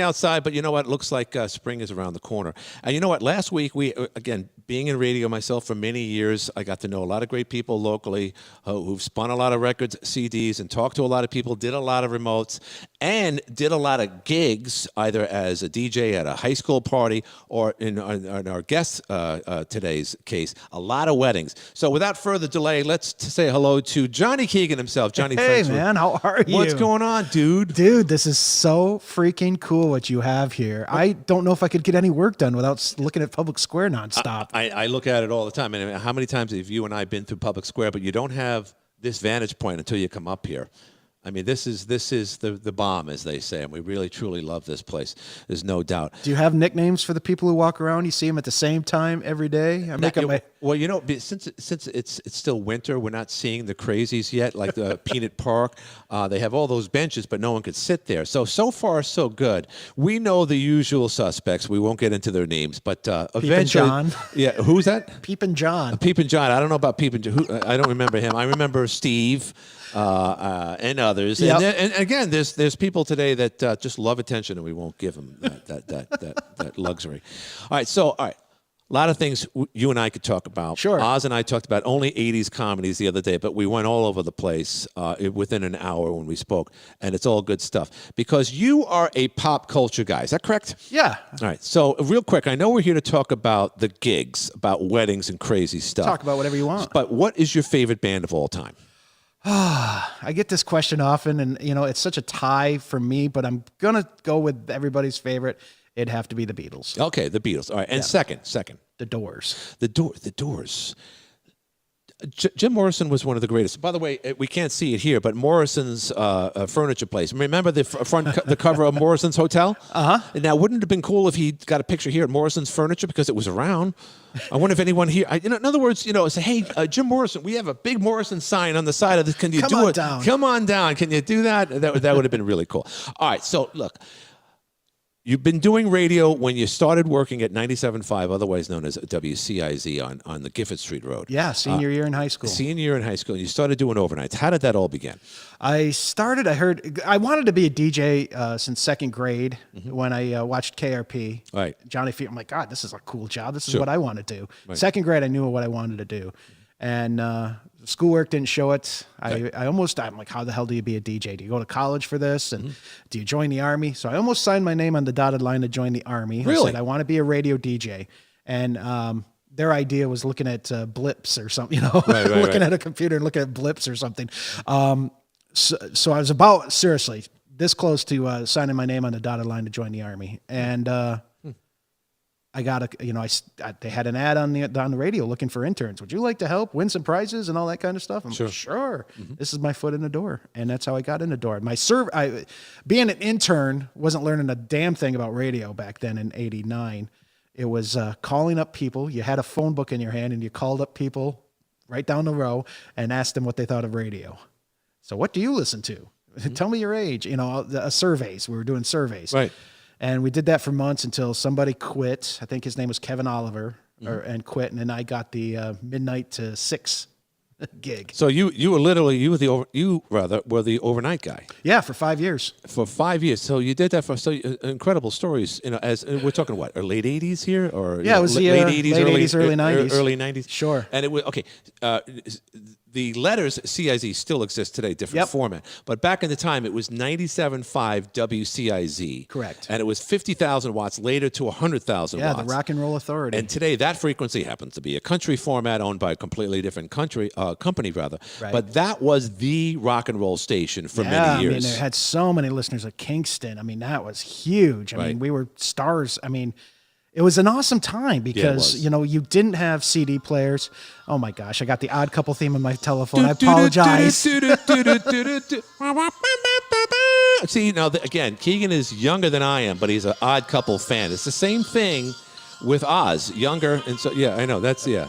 outside, but you know what? It looks like spring is around the corner. And you know what? Last week, again, being in radio myself for many years, I got to know a lot of great people locally who've spun a lot of records, CDs, and talked to a lot of people, did a lot of remotes, and did a lot of gigs, either as a DJ at a high school party or in our guest today's case, a lot of weddings. So without further delay, let's say hello to Johnny Keegan himself. Johnny, hey, man, how are you? What's going on, dude? Dude, this is so freaking cool what you have here. I don't know if I could get any work done without looking at Public Square nonstop. I look at it all the time. And how many times have you and I been through Public Square, but you don't have this vantage point until you come up here? I mean, this is the bomb, as they say, and we really, truly love this place. There's no doubt. Do you have nicknames for the people who walk around? You see them at the same time every day? Well, you know, since it's still winter, we're not seeing the crazies yet, like the Peanut Park. They have all those benches, but no one could sit there. So far, so good. We know the usual suspects. We won't get into their names, but eventually. John. Yeah, who's that? Peepin' John. Peepin' John. I don't know about Peepin' John. I don't remember him. I remember Steve. And others, yep. and again, there's people today that just love attention, and we won't give them that luxury. All right, a lot of things you and I could talk about. Sure. Oz and I talked about only 80s comedies the other day, but we went all over the place within an hour when we spoke, and it's all good stuff because you are a pop culture guy. Is that correct? Yeah. All right. So real quick, I know we're here to talk about the gigs, about weddings and crazy stuff. Talk about whatever you want. But what is your favorite band of all time? I get this question often, and it's such a tie for me, but I'm gonna go with everybody's favorite. It'd have to be the Beatles. Okay, the Beatles. All right, and second, the Doors. The Doors. Jim Morrison was one of the greatest. By the way, we can't see it here, but Morrison's furniture place. Remember the cover of Morrison's Hotel? Uh-huh. Now, wouldn't it have been cool if he got a picture here at Morrison's Furniture because it was around? I wonder if anyone here. In other words, say, hey, Jim Morrison, we have a big Morrison sign on the side of this. Can you do it? Come on down. Can you do that? That would have been really cool. All right, so look. You've been doing radio when you started working at 97.5, otherwise known as WCIZ on the Gifford Street Road. Yeah, senior year in high school. Senior year in high school, and you started doing overnights. How did that all begin? I wanted to be a DJ since second grade when I watched KRP. Right. Johnny Feet. I'm like, God, this is a cool job. This is what I want to do. Right. Second grade, I knew what I wanted to do. And schoolwork didn't show it. I'm like, how the hell do you be a DJ? Do you go to college for this? And do you join the Army? So I almost signed my name on the dotted line to join the Army. Really? I said, I want to be a radio DJ. And their idea was looking at blips or something, looking at a computer and looking at blips or something. So I was about, seriously, this close to signing my name on the dotted line to join the Army. And I got they had an ad on the radio looking for interns. Would you like to help win some prizes and all that kind of stuff? I'm like, sure. This is my foot in the door. And that's how I got in the door. Being an intern, wasn't learning a damn thing about radio back then in 89. It was calling up people. You had a phone book in your hand and you called up people right down the row and asked them what they thought of radio. So what do you listen to? Tell me your age. Surveys. We were doing surveys. Right. And we did that for months until somebody quit. I think his name was Kevin Oliver, and quit. And then I got the midnight to 6 gig. So you were the overnight guy. Yeah, for 5 years. For 5 years. So you did that for incredible stories. As we're talking what, late 80s here, or it was the late 80s, early 90s. Early 90s. Sure. And it was okay. The letters CIZ still exist today, different format. But back in the time, it was 97.5 WCIZ. Correct. And it was 50,000 watts, later to 100,000 watts. Yeah, the Rock and Roll Authority. And today, that frequency happens to be a country format owned by a completely different company. Right. But that was the rock and roll station for many years. I mean, they had so many listeners at Kingston. I mean, that was huge. I mean, we were stars. I mean, it was an awesome time because, you didn't have CD players. Oh, my gosh. I got the Odd Couple theme on my telephone. I apologize. See, now, again, Keegan is younger than I am, but he's an Odd Couple fan. It's the same thing with Oz, younger. And so, yeah, I know. That's, yeah.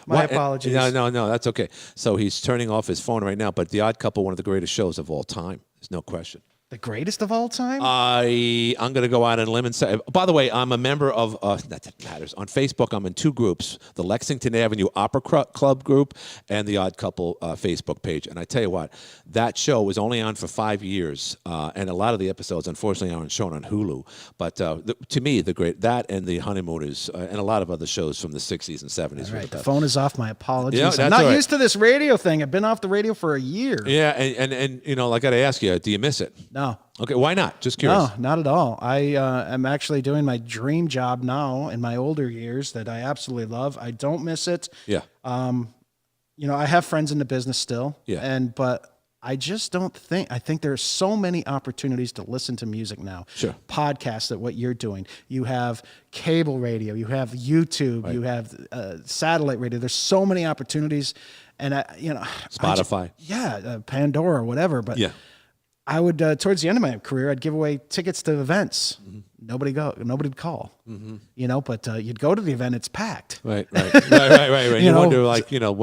My apologies. No, that's okay. So he's turning off his phone right now, but The Odd Couple, one of the greatest shows of all time. There's no question. The greatest of all time? I'm going to go out on a limb and say, by the way, I'm a member of, that matters. On Facebook, I'm in two groups, the Lexington Avenue Opera Club group and the Odd Couple Facebook page. And I tell you what, that show was only on for 5 years. And a lot of the episodes, unfortunately, aren't shown on Hulu. But to me, that and The Honeymooners and a lot of other shows from the 60s and 70s. All right, the phone is off. My apologies. Yeah, I'm not used to this radio thing. I've been off the radio for a year. Yeah, and you know, I got to ask you, do you miss it? No. Okay, why not? Just curious. No, not at all. I am actually doing my dream job now in my older years that I absolutely love. I don't miss it. Yeah. You know, I have friends in the business still. Yeah. But I just don't think, I think there's so many opportunities to listen to music now. Sure. Podcasts at what you're doing. You have cable radio, you have YouTube, right. You have satellite radio. There's so many opportunities. And Spotify. Pandora, whatever. But yeah. I would, towards the end of my career, I'd give away tickets to events. Mm-hmm. Nobody'd call, mm-hmm. You know, but you'd go to the event, it's packed. Right. And you wonder, like, you know,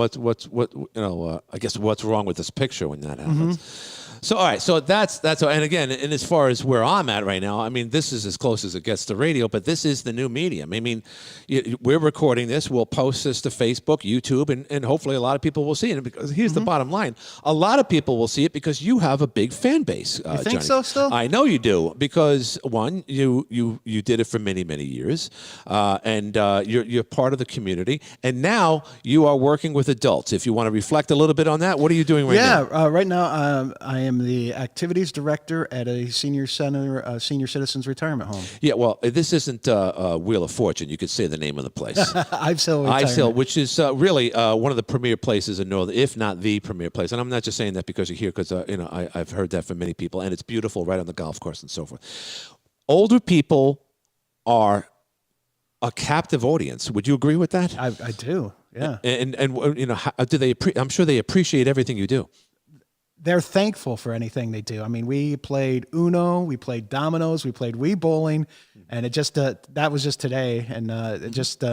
I guess what's wrong with this picture when that happens. Mm-hmm. So, all right, so that's, and again, and as far as where I'm at right now, I mean, this is as close as it gets to radio, but this is the new medium. I mean, we're recording this, we'll post this to Facebook, YouTube, and hopefully a lot of people will see it. Because here's the bottom line. A lot of people will see it because you have a big fan base, You think Johnny. so still? I know you do, because one, you did it for many, many years, and you're part of the community, and now you are working with adults. If you want to reflect a little bit on that, what are you doing right now? Yeah, right now I am the activities director at a senior senior citizens retirement home. Yeah, well, this isn't Wheel of Fortune. You could say the name of the place. Ives Hill, which is really one of the premier places in Northern, if not the premier place. And I'm not just saying that because you're here, because I've heard that from many people, and it's beautiful right on the golf course and so forth. Older people are a captive audience. Would you agree with that? I do. Yeah. And you know, do they? I'm sure they appreciate everything you do. They're thankful for anything they do. I mean, we played Uno, we played dominoes, we played Wii bowling, and it just that was just today, and it just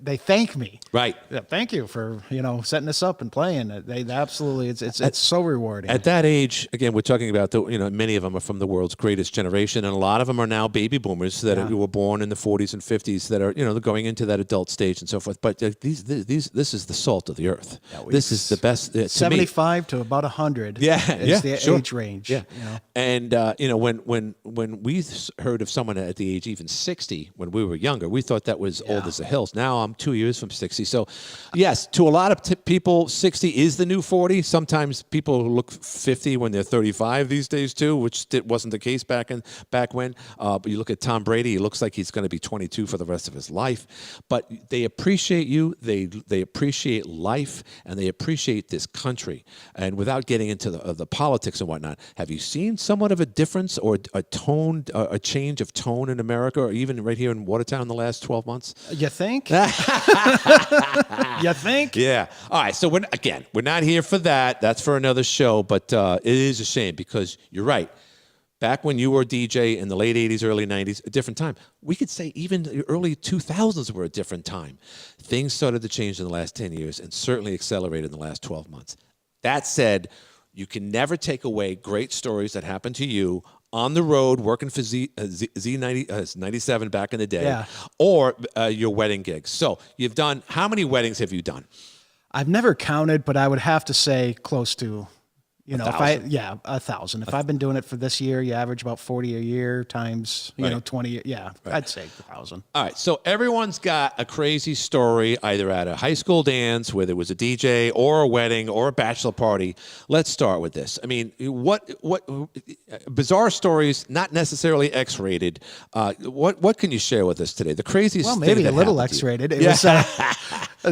they thank me. Right. Yeah, thank you for setting us up and playing. They absolutely it's so rewarding. At that age, again, we're talking about many of them are from the world's greatest generation, and a lot of them are now baby boomers that were born in the 40s and 50s that are they're going into that adult stage and so forth. But this is the salt of the earth. Yeah, this is the best. 75 to about 100. Yeah, is the age range. Yeah, and when we heard of someone at the age even 60 when we were younger, we thought that was old as the hills. Now I'm 2 years from 60. So, yes, to a lot of people, 60 is the new 40. Sometimes people look 50 when they're 35 these days too, which wasn't the case back when. But you look at Tom Brady; he looks like he's going to be 22 for the rest of his life. But they appreciate you. They appreciate life, and they appreciate this country. And without getting into the politics and whatnot, have you seen somewhat of a difference or a change of tone in America, or even right here in Watertown in the last 12 months? You think? You think? Yeah. All right. So we're not here for that. That's for another show. But it is a shame because you're right. Back when you were a DJ in the late 80s, early 90s, a different time. We could say even the early 2000s were a different time. Things started to change in the last 10 years and certainly accelerated in the last 12 months. That said, you can never take away great stories that happened to you on the road, working for Z97 back in the day, or your wedding gigs. So you've done, how many weddings have you done? I've never counted, but I would have to say close to, 1,000. If I've been doing it for this year, you average about 40 a year times, 20. Yeah, right. I'd say 1,000. All right. So everyone's got a crazy story, either at a high school dance where there was a DJ or a wedding or a bachelor party. Let's start with this. I mean, what bizarre stories, not necessarily X-rated. What can you share with us today? The craziest thing maybe that a little X-rated. It was,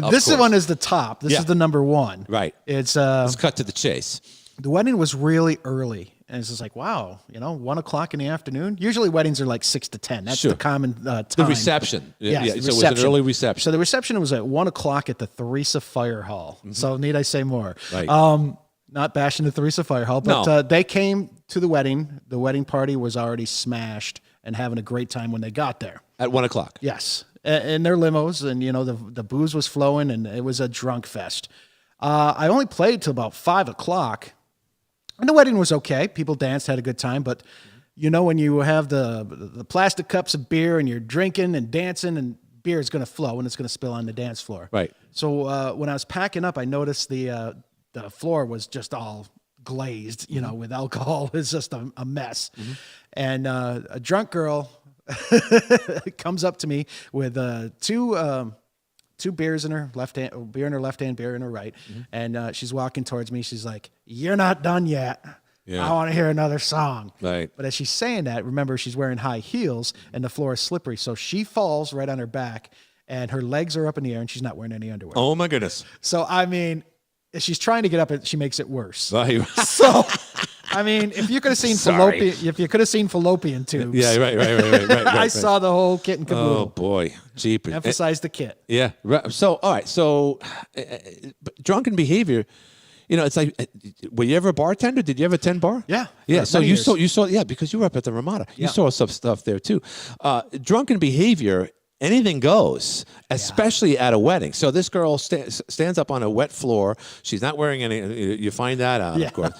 this one is the top. This is the number one. Right. Let's cut to the chase. The wedding was really early, and it's just like, wow, 1 o'clock in the afternoon. Usually weddings are like 6 to 10. That's the common time. The reception. Yeah, so it was an early reception. So the reception was at 1 o'clock at the Theresa Fire Hall. Mm-hmm. So need I say more? Right. Not bashing the Theresa Fire Hall, but they came to the wedding. The wedding party was already smashed and having a great time when they got there. At 1 o'clock? Yes. In their limos, and, the booze was flowing, and it was a drunk fest. I only played till about 5 o'clock. And the wedding was okay. People danced, had a good time. But, when you have the plastic cups of beer and you're drinking and dancing, and beer is going to flow and it's going to spill on the dance floor. Right. So when I was packing up, I noticed the floor was just all glazed, with alcohol. It's just a mess. And a drunk girl comes up to me with two beers in her left hand, beer in her left hand, beer in her right. And she's walking towards me. She's like, "You're not done yet. Yeah. I want to hear another song." Right. But as she's saying that, remember, she's wearing high heels and the floor is slippery. So she falls right on her back and her legs are up in the air and she's not wearing any underwear. Oh my goodness. So, I mean, if she's trying to get up, she makes it worse. Right. So, I mean, if you could have seen fallopian tubes. Yeah, right. I saw the whole kit and caboodle. Oh boy, jeepers. Emphasize the kit. Yeah. So, all right. So, drunken behavior. It's like, were you ever a bartender? Did you ever attend bar? Yeah. Yeah. So you saw, yeah, because you were up at the Ramada. You saw some stuff there too. Drunken behavior, anything goes, especially at a wedding. So this girl stands up on a wet floor. She's not wearing any. You find that out, of course.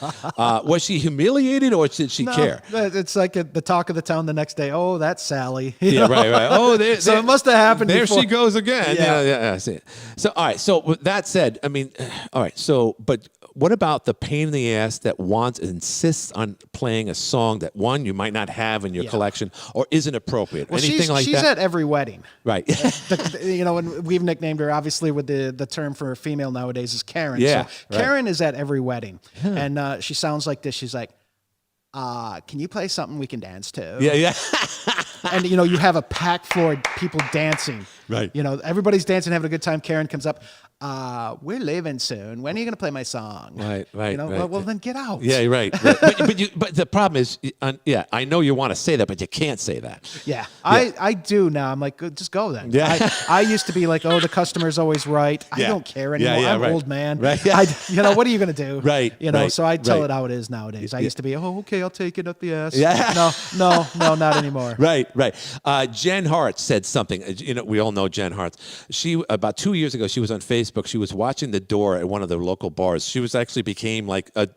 Was she humiliated or did she care? It's like the talk of the town the next day. Oh, that's Sally. Right. Oh, so it must have happened. There before. she goes again. Yeah. See. So all right. So with that said, I mean, all right. So but. What about the pain in the ass that insists on playing a song that you might not have in your collection or isn't appropriate? Well, Anything like that? She's at every wedding. Right. And we've nicknamed her, obviously, with the term for a female nowadays is Karen. Yeah. So Karen is at every wedding. And she sounds like this. She's like, can you play something we can dance to? Yeah. And, you have a packed floor, people dancing. Right. Everybody's dancing, having a good time. Karen comes up. We're leaving soon. When are you going to play my song? Right. Well, then get out. Yeah, right. But the problem is, I know you want to say that, but you can't say that. Yeah. I do now. I'm like, just go then. Yeah. I used to be like, oh, the customer's always right. I don't care anymore. I'm an old man. Right. What are you going to do? Right. So I tell it how it is nowadays. I used to be, okay, I'll take it up the ass. Yeah. No, not anymore. Right. Jen Hart said something. We all know Jen Hart. She, about 2 years ago, she was on Facebook. She was watching the door at one of the local bars. She became like a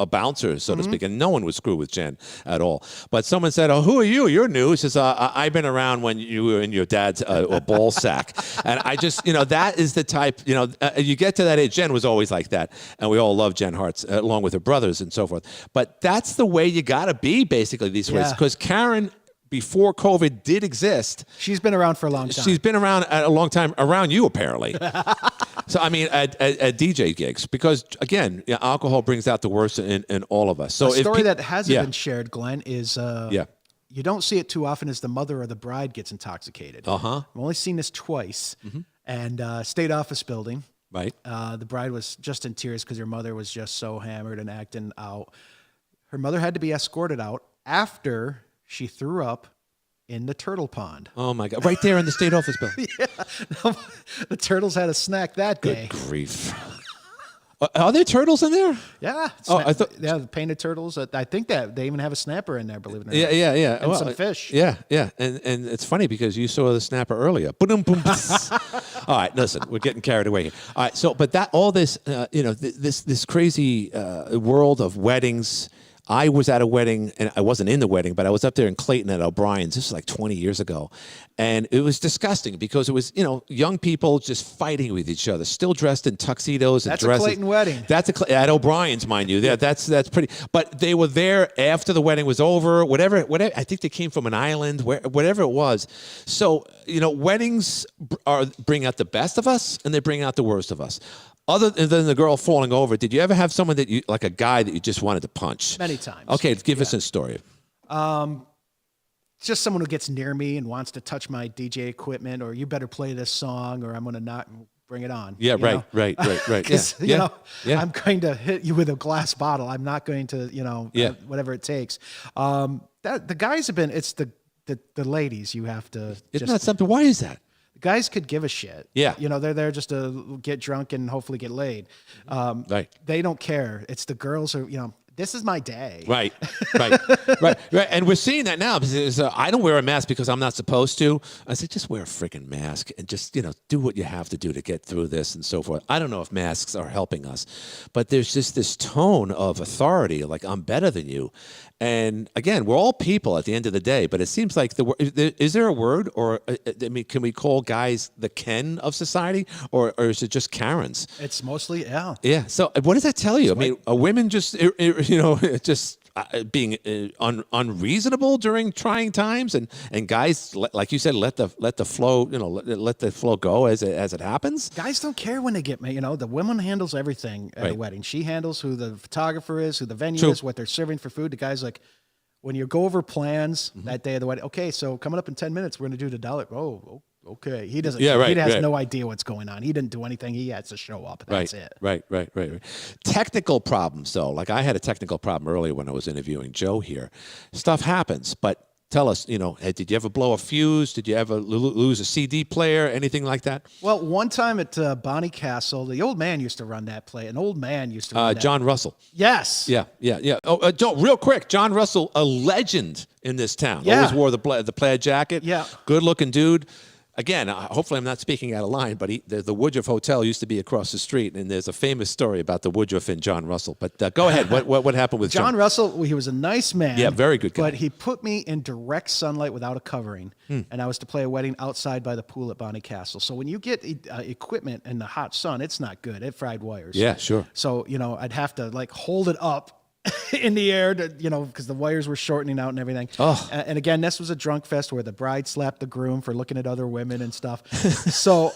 bouncer, so to speak, and no one would screw with Jen at all. But someone said, "Oh, who are you? You're new." She says, "I've been around when you were in your dad's ball sack." And I just, that is the type, you get to that age. Jen was always like that, and we all love Jen Hart along with her brothers and so forth. But that's the way you got to be basically these ways, because Karen, before COVID did exist. She's been around for a long time. She's been around a long time, around you apparently. So, I mean, at DJ gigs, because, again, alcohol brings out the worst in all of us. So a story that hasn't been shared, Glenn, is you don't see it too often as the mother or the bride gets intoxicated. I've only seen this twice. And state office building. Right. The bride was just in tears because her mother was just so hammered and acting out. Her mother had to be escorted out after she threw up in the turtle pond. Oh, my God. Right there in the state office building. The turtles had a snack that day. Good grief. Are there turtles in there? Yeah. I thought. Yeah, the painted turtles. I think that they even have a snapper in there, believe it or not. Yeah. And some fish. Yeah. And it's funny because you saw the snapper earlier. Boom, boom. All right, listen, we're getting carried away here. All right, so, but all this, this crazy world of weddings. I was at a wedding, and I wasn't in the wedding, but I was up there in Clayton at O'Brien's. This was like 20 years ago. And it was disgusting because it was, young people just fighting with each other, still dressed in tuxedos and dresses. That's a Clayton wedding. That's at O'Brien's, mind you. Yeah, that's pretty. But they were there after the wedding was over, whatever. I think they came from an island, whatever it was. So, weddings bring out the best of us, and they bring out the worst of us. Other than the girl falling over, did you ever have someone like a guy that you just wanted to punch? Many times. Okay, give us a story. Just someone who gets near me and wants to touch my DJ equipment, or you better play this song, or I'm going to not bring it on. Yeah, right. Yeah. I'm going to hit you with a glass bottle. I'm not going to, whatever it takes. The guys have been. It's the ladies you have to. Isn't that something? Why is that? Guys could give a shit. Yeah. They're there just to get drunk and hopefully get laid. Right. They don't care. It's the girls who, this is my day. Right, right. And we're seeing that now because I don't wear a mask because I'm not supposed to. I said, just wear a freaking mask and just, do what you have to do to get through this and so forth. I don't know if masks are helping us, but there's just this tone of authority, like I'm better than you. And again, we're all people at the end of the day, but it seems like is there a word, or can we call guys the Ken of society, or is it just Karens? It's mostly, yeah. Yeah. So what does that tell you? I mean, are women just, just being unreasonable during trying times, and guys, like you said, let the flow, let the flow go as it happens. Guys don't care when they get married. The woman handles everything at a wedding. She handles who the photographer is, who the venue is, what they're serving for food. The guy's like, when you go over plans that day of the wedding, okay, so coming up in 10 minutes, we're going to do the dollar. Oh, okay. He doesn't. Yeah, right. He has no idea what's going on. He didn't do anything. He has to show up. That's it. Right. Technical problems, though. Like I had a technical problem earlier when I was interviewing Joe here. Stuff happens, but tell us, hey, did you ever blow a fuse? Did you ever lose a CD player? Anything like that? Well, one time at Bonnie Castle, the old man used to run that play. An old man used to run that. John Russell. Yes. Yeah. Oh, real quick, John Russell, a legend in this town. Yeah. Always wore the plaid jacket. Yeah. Good-looking dude. Again, hopefully I'm not speaking out of line, but the Woodruff Hotel used to be across the street, and there's a famous story about the Woodruff and John Russell. But go ahead. What happened with John Russell? He was a nice man. Yeah, very good guy. But he put me in direct sunlight without a covering, and I was to play a wedding outside by the pool at Bonnie Castle. So when you get equipment in the hot sun, it's not good. It fried wires. Yeah, sure. So, I'd have to hold it up in the air to, because the wires were shortening out and everything. Oh. And again, this was a drunk fest where the bride slapped the groom for looking at other women and stuff. So,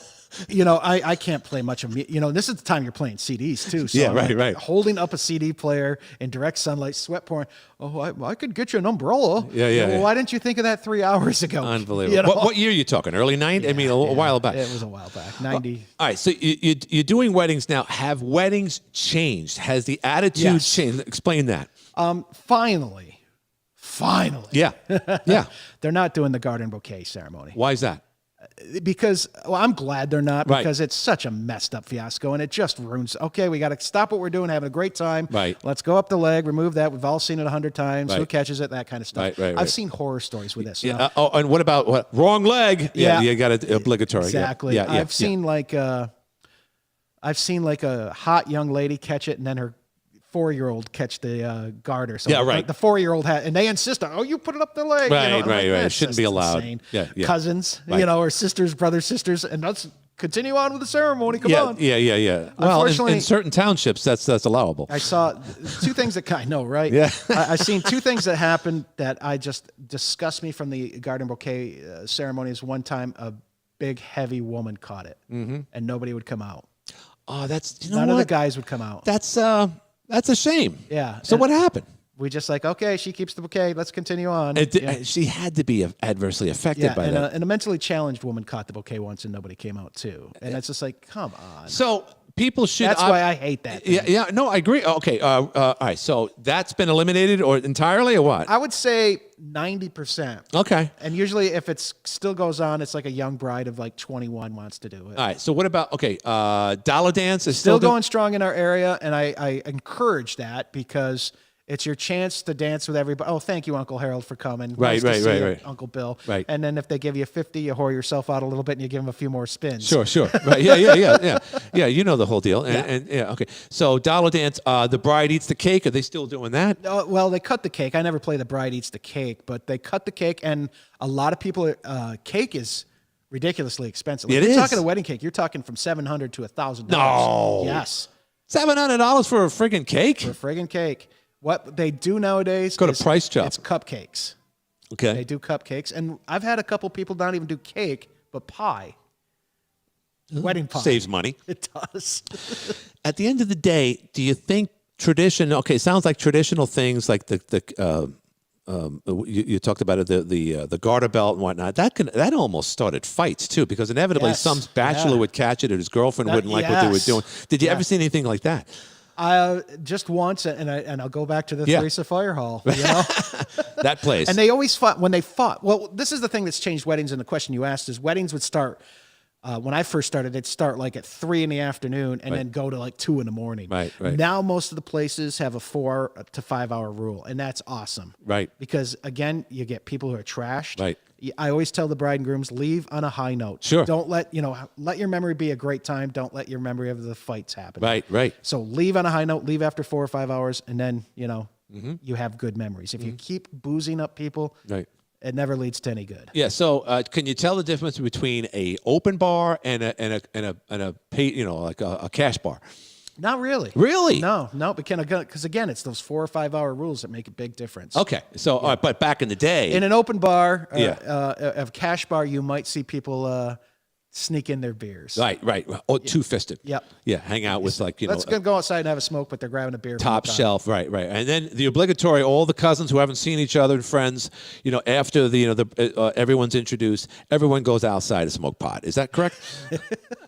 I can't play much of this is the time you're playing CDs too. So yeah, right. Holding up a CD player in direct sunlight, sweat pouring. Oh, I could get you an umbrella. Yeah. Why didn't you think of that 3 hours ago? Unbelievable. What year are you talking? Early 90s? I mean, a while back. It was a while back. 90. All right. So you're doing weddings now. Have weddings changed? Has the attitude changed? Explain that. Finally. Yeah. They're not doing the garden bouquet ceremony. Why is that? Because, I'm glad they're not, because it's such a messed up fiasco and it just ruins. Okay, we got to stop what we're doing, having a great time. Right. Let's go up the leg, remove that. We've all seen it 100 times. Right. Who catches it? That kind of stuff. Right. I've seen horror stories with this. Yeah. And what about wrong leg? Yeah, you got it obligatory. Exactly. Yeah. I've seen like a hot young lady catch it and then her 4-year-old catch the garter. So the 4-year-old had, and they insist on, you put it up their leg. Right. It shouldn't be allowed. Insane. Yeah. Cousins, or sisters, brothers, sisters, and let's continue on with the ceremony. Come on. Yeah. Well, in certain townships, that's allowable. I saw two things that I know, right? Yeah. I've seen two things that happened that I just disgust me from the garden bouquet ceremonies. One time, a big, heavy woman caught it, and nobody would come out. Oh, that's none of the guys would come out. That's a shame. Yeah. So what happened? We just okay, she keeps the bouquet. Let's continue on. She had to be adversely affected by that. And a mentally challenged woman caught the bouquet once and nobody came out too. And it's just come on. So people should. That's why I hate that. Yeah. No, I agree. Okay. All right. So that's been eliminated or entirely, or what? I would say 90%. Okay. And usually, if it still goes on, it's like a young bride of 21 wants to do it. All right. So what about dollar dance is still going strong in our area, and I encourage that because it's your chance to dance with everybody. Oh, thank you, Uncle Harold, for coming. Right. Uncle Bill. Right. And then if they give you 50, you whore yourself out a little bit and you give them a few more spins. Sure. Right. Yeah. Yeah, you know the whole deal. And okay. So dollar dance, the bride eats the cake. Are they still doing that? Well, they cut the cake. I never play the bride eats the cake, but they cut the cake, and a lot of people, cake is ridiculously expensive. It is. You're talking a wedding cake. You're talking from $700 to $1,000. No. Yes. $700 for a friggin' cake? For a friggin' cake. What they do nowadays go to Price Chopper. It's cupcakes. Okay. They do cupcakes. And I've had a couple people not even do cake, but pie. Wedding pie. Saves money. It does. At the end of the day, do you think sounds like traditional things like you talked about it, the garter belt and whatnot. That almost started fights too, because inevitably some bachelor would catch it, or his girlfriend wouldn't like what they were doing. Did you ever see anything like that? Just once, and I'll go back to the Theresa Fire Hall. That place. And they always fought when they fought. Well, this is the thing that's changed weddings. And the question you asked is, weddings would start when I first started, it'd start like at 3 PM and then go to like 2 AM. Right. Now most of the places have a 4 to 5 hour rule, and that's awesome. Right. Because again, you get people who are trashed. Right. I always tell the bride and grooms, leave on a high note. Sure. Don't let your memory be a great time. Don't let your memory of the fights happen. Right. So leave on a high note, leave after 4 or 5 hours, and then, you have good memories. If you keep boozing up people, Right. it never leads to any good. Yeah. So, can you tell the difference between a open bar and a pay, like a cash bar? Not really. Really? No, because again, it's those 4 or 5 hour rules that make a big difference. Okay. So, all right, but back in the day, In an open bar, a cash bar, you might see people sneak in their beers. right. Oh, two-fisted. Yep. Yeah. Hang out with Let's go outside and have a smoke, but they're grabbing a beer. from top the top. shelf, right. And then the obligatory, all the cousins who haven't seen each other and friends, after everyone's introduced, everyone goes outside to smoke pot. Is that correct?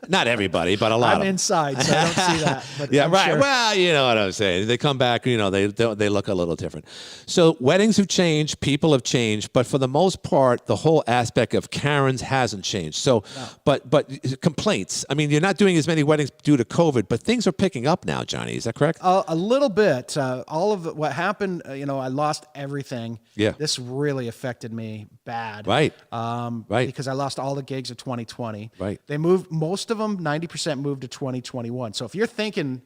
Not everybody, but a lot of I'm them. inside, so I don't see that. But Yeah, I'm right. sure. Well, you know what I'm saying. They come back, they look a little different. So weddings have changed, people have changed, but for the most part, the whole aspect of Karens hasn't changed. So, but complaints. I mean, you're not doing as many weddings due to COVID, but things are picking up now, Johnny. Is that correct? A little bit. All of what happened, I lost everything. Yeah. This really affected me bad. Right. Right. Because I lost all the gigs of 2020. Right. They moved, most of them, 90% moved to 2021. So if you're thinking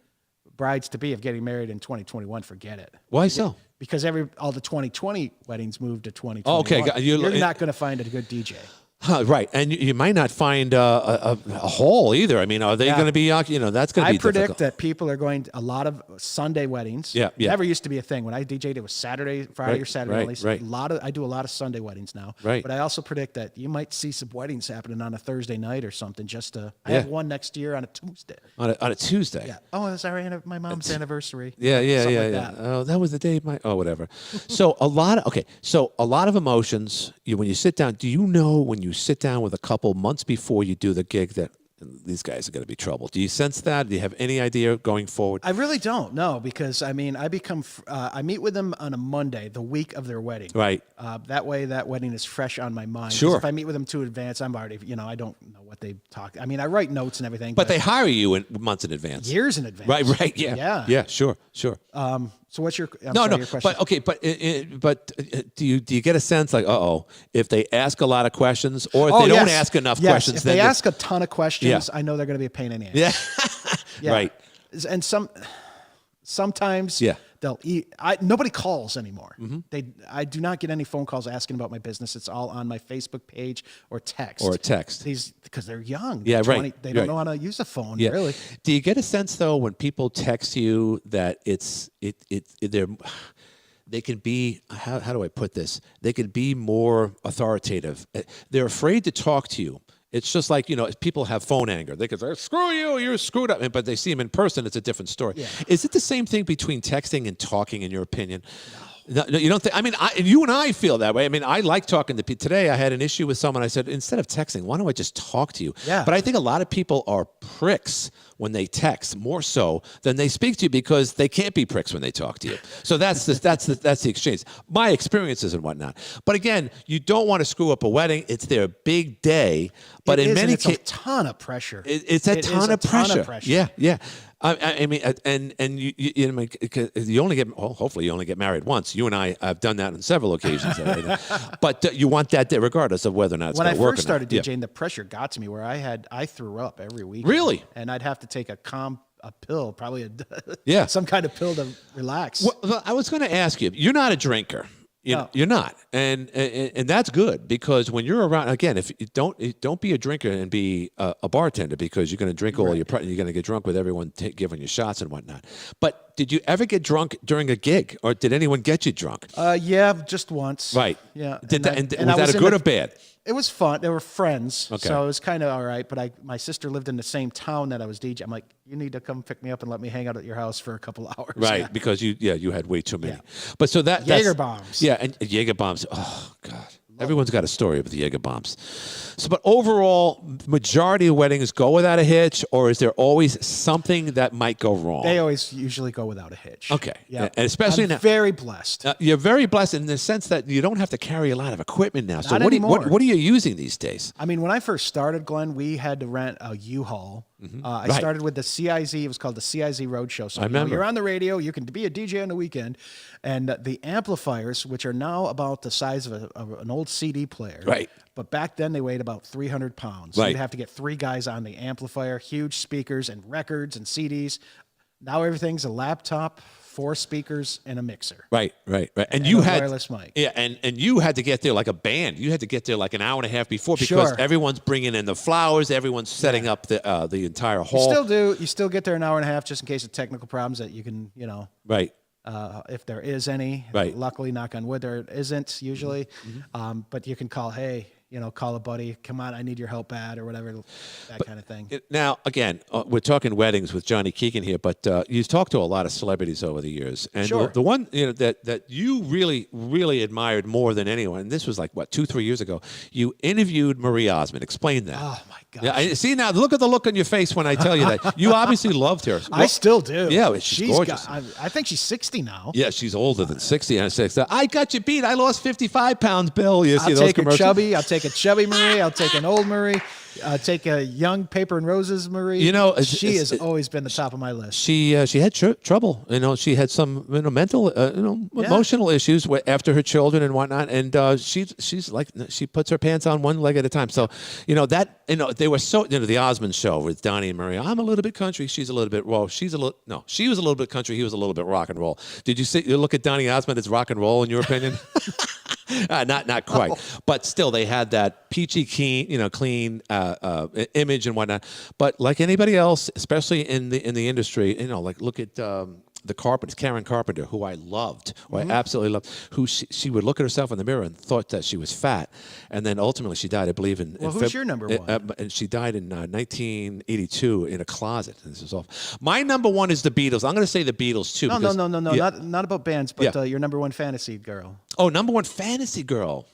brides-to-be of getting married in 2021, forget it. Why so? Because all the 2020 weddings moved to 2021. Oh, okay. You're not going to find a good DJ. Huh, right, and you might not find a hall either. I mean, are they going to be? That's going to be difficult. I predict that people are going to a lot of Sunday weddings. Yeah. Never used to be a thing. When I DJ'd, it was Friday or Saturday right, only. So right. I do a lot of Sunday weddings now. Right. But I also predict that you might see some weddings happening on a Thursday night or something. I have one next year on a Tuesday. On a Tuesday. Yeah. Oh, it's my mom's anniversary. Yeah. Something like that. Oh, that was the day whatever. So a lot of emotions. When you sit down, do you know when you sit down with a couple months before you do the gig that these guys are going to be trouble? Do you sense that? Do you have any idea going forward? I really don't know because I meet with them on a Monday, the week of their wedding. Right. That way, that wedding is fresh on my mind. 'Cause Sure. if I meet with them too in advance, I'm already, I don't know what they talk. I mean, I write notes and everything. But they hire you in months in advance. Years in advance. Right. Yeah. Yeah. Sure. So what's your your question? But do you get a sense like, if they ask a lot of questions, or if they don't ask enough questions? If they ask a ton of questions, I know they're going to be a pain in the ass. Yeah. Right. And sometimes they'll eat. Nobody calls anymore. Mm-hmm. I do not get any phone calls asking about my business. It's all on my Facebook page or text. Because they're young. Yeah, they're right. They don't know how to use a phone. Yeah. Really. Do you get a sense though when people text you that they can be, how do I put this? They can be more authoritative. They're afraid to talk to you. It's just like, people have phone anger. They could say, screw you, you're screwed up. But they see them in person, it's a different story. Yeah. Is it the same thing between texting and talking, in your opinion? No, you don't think? I mean, you and I feel that way. I mean, I like talking to people. Today, I had an issue with someone. I said, instead of texting, why don't I just talk to you? Yeah. But I think a lot of people are pricks when they text, more so than they speak to you, because they can't be pricks when they talk to you. So that's the exchange. My experiences and whatnot. But again, you don't want to screw up a wedding. It's their big day. But in many cases, it's a ton of pressure. It's a ton of pressure. Yeah. I mean, and you only get, hopefully you only get married once. You and I have done that on several occasions. But you want that day regardless of whether or not it's going to work. When I first started DJing, the pressure got to me where I threw up every week. Really? And I'd have to take a pill, probably Yeah. some kind of pill to relax. Well, I was going to ask you, you're not a drinker. You're not, and that's good, because when you're around, again, if you don't be a drinker and be a bartender, because you're going to drink all you're going to get drunk with everyone giving you shots and whatnot. But did you ever get drunk during a gig, or did anyone get you drunk? Yeah, just once. Right. Yeah. Was that a good or bad? It was fun. They were friends, Okay. so it was kind of all right. But my sister lived in the same town that I was DJing. I'm like, you need to come pick me up and let me hang out at your house for a couple hours. Right, Yeah. because you had way too many. Yeah. But so that's Jaeger bombs. Yeah, and Jaeger bombs. Oh God. Everyone's got a story with the Jaeger bombs. So, but overall, majority of weddings go without a hitch, or is there always something that might go wrong? They always usually go without a hitch. Okay. Yeah. And especially I'm now. very blessed. You're very blessed in the sense that you don't have to carry a lot of equipment now. So Not what anymore. are you using these days? I mean, when I first started, Glenn, we had to rent a U-Haul. I Right. started with the CIZ. It was called the CIZ Roadshow. So remember. you're on the radio. You can be a DJ on the weekend. And the amplifiers, which are now about the size of an old CD player. Right. But back then, they weighed about 300 pounds. Right. So you'd have to get 3 guys on the amplifier, huge speakers and records and CDs. Now everything's a laptop, 4 speakers, and a mixer. Right. And And you a had wireless mic. Yeah, and you had to get there like a band. You had to get there like an hour and a half before because Sure. everyone's bringing in the flowers. Everyone's setting up the entire You hall. still do. You still get there an hour and a half just in case of technical problems that you can, Right. if there is any. Right. Luckily, knock on wood, there isn't usually. But you can call, hey, call a buddy. Come on, I need your help bad or whatever, that kind of thing. Now, again, we're talking weddings with Johnny Keegan here, but you've talked to a lot of celebrities over the years, and Sure. the one that you really admired more than anyone, and this was like what 2-3 years ago. You interviewed Marie Osmond. Explain that. Oh my gosh. Yeah, see now. Look at the look on your face when I tell you that. You obviously loved her. I still do. Yeah, she's gorgeous. I think she's 60 now. Yeah, she's older than 60 and 6. I got you beat. I lost 55 pounds, Bill. You see I'll those take a commercials? chubby. I'll take a chubby Marie. I'll take an old Marie. I'll take a young Paper and Roses Marie. She has always been the top of my list. She had trouble. She had some mental, emotional issues after her children and whatnot. And she's like she puts her pants on one leg at a time. So they were so the Osmond show with Donnie and Marie. I'm a little bit country. She's a little bit she was a little bit country. He was a little bit rock and roll. Did you look at Donnie Osmond as rock and roll in your opinion? Not quite, but still they had that peachy clean image and whatnot. But like anybody else, especially in the industry, like look at the Carpenters, Karen Carpenter, who I loved, who I absolutely loved, who she would look at herself in the mirror and thought that she was fat, and then ultimately she died, I believe, in. Well, who's your number one? And she died in 1982 in a closet. This is awful. My number one is the Beatles. I'm going to say the Beatles too. No. Yeah. Not about bands, but your number one fantasy girl. Oh, number one fantasy girl.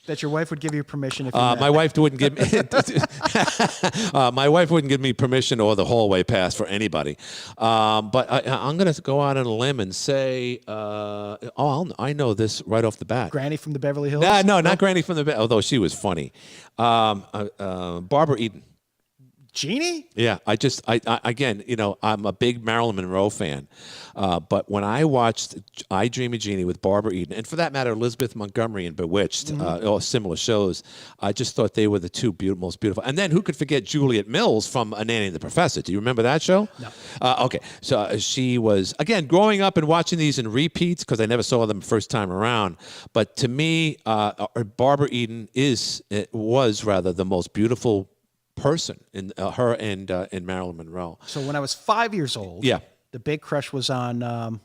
That your wife would give you permission if you My wife wouldn't give me. My wife wouldn't give me permission or the hallway pass for anybody. But I'm going to go out on a limb and say, I know this right off the bat. Granny from the Beverly Hills? No, not Granny from the. Although she was funny. Barbara Eden. Jeannie? Yeah, again, I'm a big Marilyn Monroe fan, but when I watched I Dream of Jeannie with Barbara Eden, and for that matter, Elizabeth Montgomery and Bewitched, all similar shows, I just thought they were the two most beautiful. And then who could forget Juliet Mills from A Nanny and the Professor? Do you remember that show? No. Okay, so she was, again, growing up and watching these in repeats because I never saw them first time around, but to me, Barbara Eden was the most beautiful person in her and Marilyn Monroe. So when I was 5 years old, the big crush was on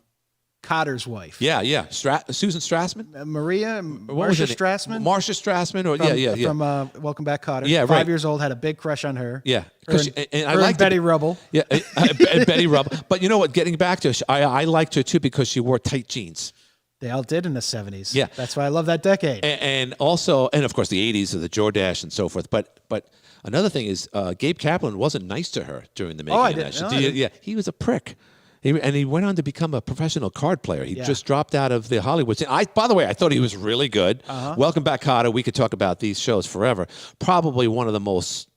Cotter's wife. Yeah. Susan Strassman? Marsha Strassman? Marsha Strassman? From Welcome Back, Kotter. Yeah, right. 5 years old, had a big crush on her. Yeah. I like Betty Rubble. Yeah, and Betty Rubble. But you know what? Getting back to her, I liked her too because she wore tight jeans. They all did in the 70s. Yeah. That's why I love that decade. And also, and of course, the 80s of the Jordache and so forth. But another thing is, Gabe Kaplan wasn't nice to her during the making of that show. Yeah, he was a prick. He went on to become a professional card player. He just dropped out of the Hollywood scene. By the way, I thought he was really good. Welcome Back, Kotter. We could talk about these shows forever. Probably one of the most,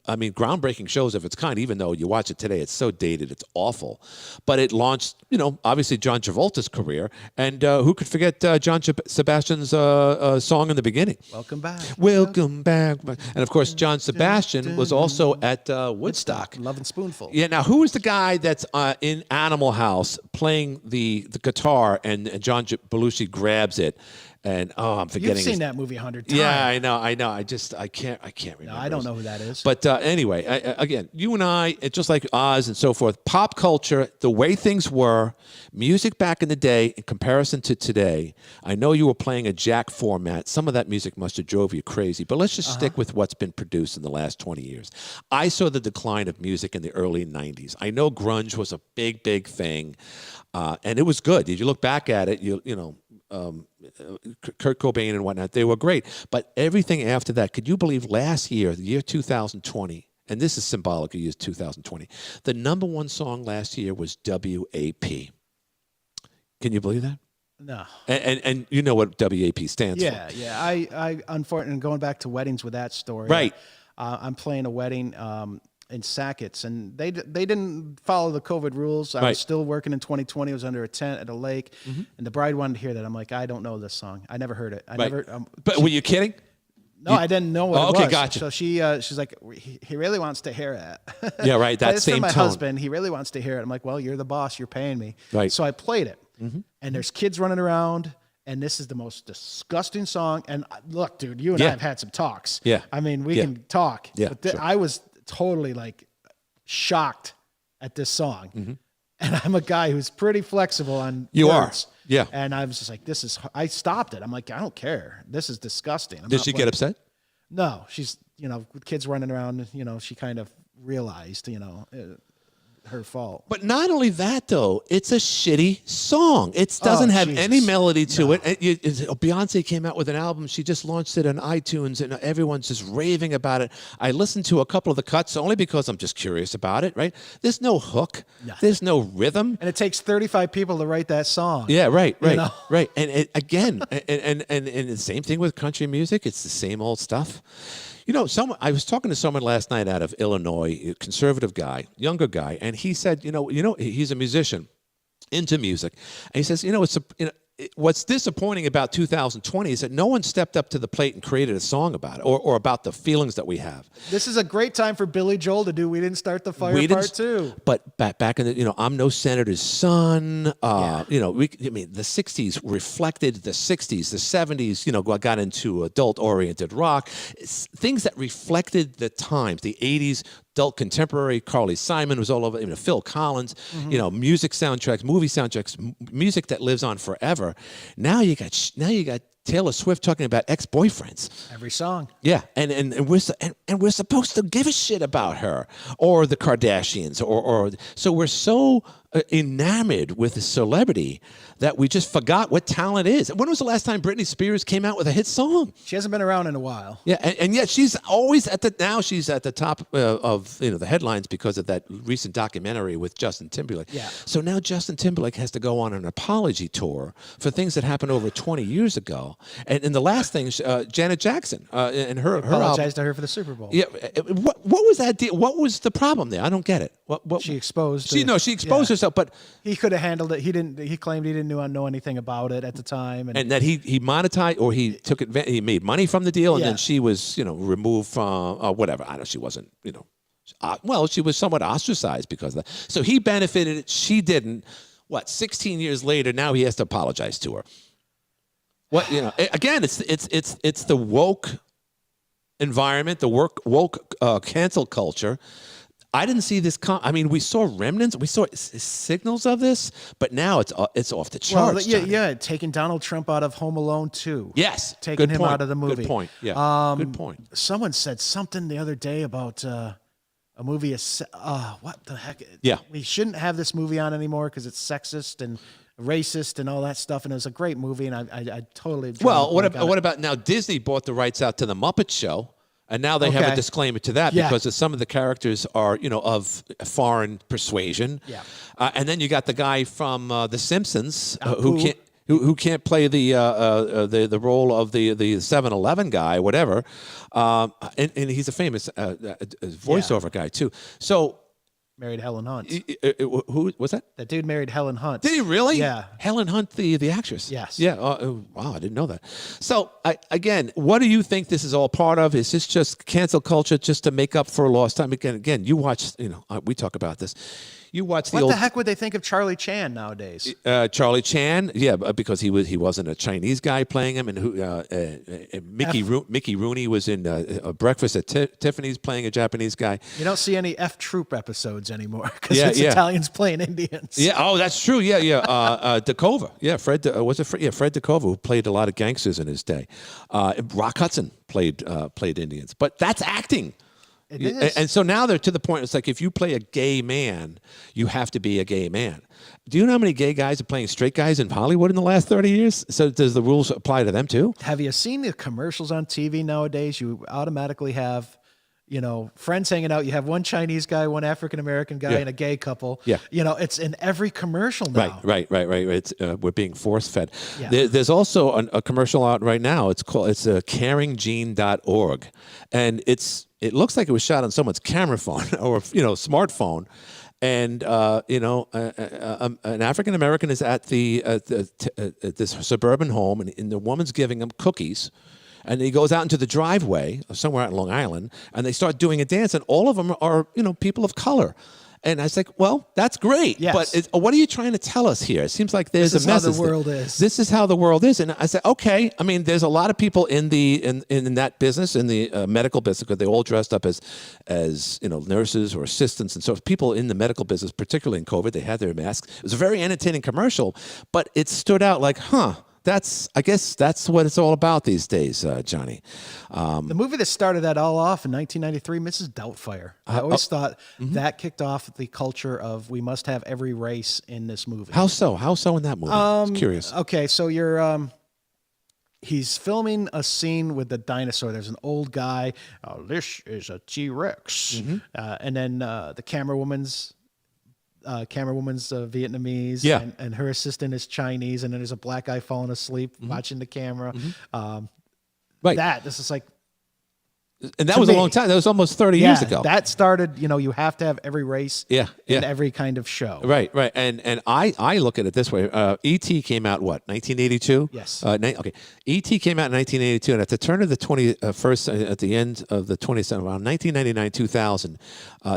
groundbreaking shows of its kind, even though you watch it today, it's so dated, it's awful. But it launched, obviously John Travolta's career. And who could forget John Sebastian's song in the beginning? Welcome back. Welcome back. And of course, John Sebastian was also at Woodstock. Love and Spoonful. Yeah, now who is the guy that's in Animal House playing the guitar and John Belushi grabs it? And I'm forgetting. You've seen that movie 100 times. Yeah, I know. I can't remember. No, I don't know who that is. But anyway, again, you and I, just like Oz and so forth, pop culture, the way things were, music back in the day in comparison to today. I know you were playing a Jack format. Some of that music must have drove you crazy. But let's just stick with what's been produced in the last 20 years. I saw the decline of music in the early 90s. I know grunge was a big thing, and it was good. If you look back at it, Kurt Cobain and whatnot. They were great. But everything after that, could you believe last year, the year 2020, and this is symbolic of year 2020, the number one song last year was WAP. Can you believe that? No. And you know what WAP stands for. Yeah. I unfortunately, going back to weddings with that story. Right. I'm playing a wedding in Sackett's, and they didn't follow the COVID rules. I was still working in 2020. I was under a tent at a lake, and the bride wanted to hear that. I'm like, I don't know this song. I never heard it. But were you kidding? No, I didn't know what it was. Okay, gotcha. So she's like, he really wants to hear it. Yeah, right. That it's same for my tone. husband. He really wants to hear it. I'm like, well, you're the boss. You're paying me. Right. So I played it, and there's kids running around. And this is the most disgusting song. And look, dude, you and I have had some talks. Yeah. I mean, we can talk. Yeah, But I was totally like shocked at this song. And I'm a guy who's pretty flexible on words. Yeah. And I was just like, I stopped it. I'm like, I don't care. This is disgusting. Did she get upset? No. She's, with kids running around, she kind of realized, her fault. But not only that, though, it's a shitty song. It doesn't have any melody to it. Beyonce came out with an album. She just launched it on iTunes, and everyone's just raving about it. I listened to a couple of the cuts only because I'm just curious about it, right? There's no hook. Nothing. There's no rhythm. And it takes 35 people to write that song. Yeah, right. And again, and the same thing with country music. It's the same old stuff. I was talking to someone last night out of Illinois, a conservative guy, younger guy, and he said, he's a musician into music, and he says, what's disappointing about 2020 is that no one stepped up to the plate and created a song about it or about the feelings that we have. This is a great time for Billy Joel to do We Didn't Start the Fire Part 2. But back in the, I'm no senator's son. The 60s reflected the 60s, the 70s, got into adult-oriented rock. Things that reflected the times, the 80s, adult contemporary. Carly Simon was all over. Phil Collins. Music soundtracks, movie soundtracks, music that lives on forever. Now you got Taylor Swift talking about ex-boyfriends. Every song. Yeah, and we're supposed to give a shit about her or the Kardashians or so we're so enamored with the celebrity that we just forgot what talent is. When was the last time Britney Spears came out with a hit song? She hasn't been around in a while. Yeah, and yet she's always she's at the top of the headlines because of that recent documentary with Justin Timberlake. Yeah. So now Justin Timberlake has to go on an apology tour for things that happened over 20 years ago. And the last thing, Janet Jackson and her apologized to her for the Super Bowl. Yeah. What was that deal? What was the problem there? I don't get it. What she exposed? She exposed herself, but he could have handled it. He didn't. He claimed he didn't know anything about it at the time, and that he monetized or he took advantage. He made money from the deal, and then she was removed from whatever. I know she wasn't she was somewhat ostracized because of that. So he benefited. She didn't. 16 years later, now he has to apologize to her. Again, it's the woke environment, the woke cancel culture. I didn't see this. We saw remnants. We saw signals of this, but now it's off the charts. Well, taking Donald Trump out of Home Alone 2. Yes, taking him out of the movie. Good point. Yeah, good point. Someone said something the other day about a movie. What the heck? Yeah, we shouldn't have this movie on anymore because it's sexist and racist and all that stuff. And it was a great movie, and I totally. Well, what about now? Disney bought the rights out to the Muppet Show. And now they have a disclaimer to that because some of the characters are, of foreign persuasion. Yeah. And then you got the guy from The Simpsons who can't play the role of the 7-Eleven guy, whatever. And he's a famous voiceover guy too. So. Married Helen Hunt. Who was that? That dude married Helen Hunt. Did he really? Yeah. Helen Hunt, the actress. Yes. Yeah. Wow, I didn't know that. So, again, what do you think this is all part of? Is this just cancel culture just to make up for lost time? Again, you watch, we talk about this. You watch what the heck would they think of Charlie Chan nowadays? Charlie Chan, because he wasn't a Chinese guy playing him, and Mickey Rooney was in Breakfast at Tiffany's playing a Japanese guy. You don't see any F Troop episodes anymore because it's Italians playing Indians. Yeah, that's true. Yeah. Dakova. Yeah, Fred Dakova, who played a lot of gangsters in his day. Rock Hudson played Indians, but that's acting. It is. And so now they're to the point, it's like if you play a gay man, you have to be a gay man. Do you know how many gay guys are playing straight guys in Hollywood in the last 30 years? So does the rules apply to them too? Have you seen the commercials on TV nowadays? You automatically have, friends hanging out. You have one Chinese guy, one African-American guy, and a gay couple. Yeah. It's in every commercial now. Right. It's we're being force-fed. Yeah. There's also a commercial out right now. It's caringgene.org. And it looks like it was shot on someone's camera phone or, smartphone. And an African American is at this suburban home, and the woman's giving him cookies, and he goes out into the driveway somewhere out in Long Island, and they start doing a dance, and all of them are people of color. And I was like, well, that's great. Yes. But what are you trying to tell us here? It seems like there's a message. This is how the world is. This is how the world is. And I said, okay. I mean, there's a lot of people in that business, in the medical business, because they all dressed up as nurses or assistants. And so people in the medical business, particularly in COVID, they had their masks. It was a very entertaining commercial, but it stood out like, I guess that's what it's all about these days, Johnny. The movie that started that all off in 1993, Mrs. Doubtfire. I always thought that kicked off the culture of we must have every race in this movie. How so? How so in that movie? I'm curious. Okay, so he's filming a scene with the dinosaur. There's an old guy. Oh, this is a T-Rex. And then the camera woman's Vietnamese, and her assistant is Chinese, and then there's a black guy falling asleep watching the camera. This is like, and that was a long time. That was almost 30 years ago. That started. You have to have every race, in every kind of show. Right. And I look at it this way. E.T. came out 1982. Yes. Okay. E.T. came out in 1982, and at the turn of the 21st, at the end of the 20th century, around 1999, 2000,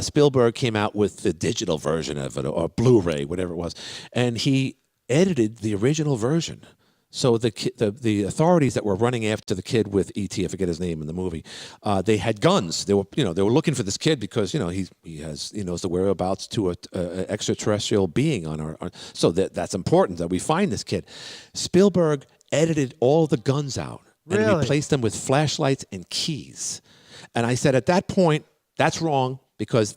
Spielberg came out with the digital version of it, or Blu-ray, whatever it was, and he edited the original version. So the authorities that were running after the kid with E.T., I forget his name in the movie, they had guns. They were looking for this kid because he knows the whereabouts to a extraterrestrial being on our. So that's important that we find this kid. Spielberg edited all the guns out and replaced them with flashlights and keys. And I said at that point, that's wrong, because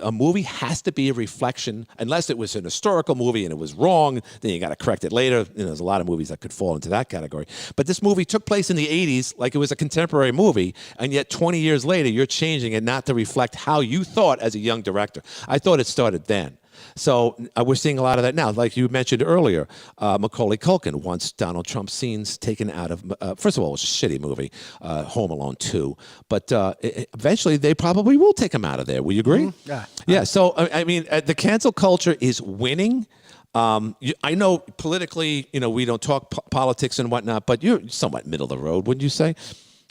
a movie has to be a reflection, unless it was an historical movie and it was wrong, then you got to correct it later. There's a lot of movies that could fall into that category. But this movie took place in the 80s like it was a contemporary movie, and yet 20 years later, you're changing it not to reflect how you thought as a young director. I thought it started then. So we're seeing a lot of that now. Like you mentioned earlier, Macaulay Culkin wants Donald Trump scenes taken out of, first of all, it was a shitty movie, Home Alone 2. But eventually they probably will take him out of there. Will you agree? Yeah. So, I mean, the cancel culture is winning. I know politically, we don't talk politics and whatnot, but you're somewhat middle of the road, wouldn't you say?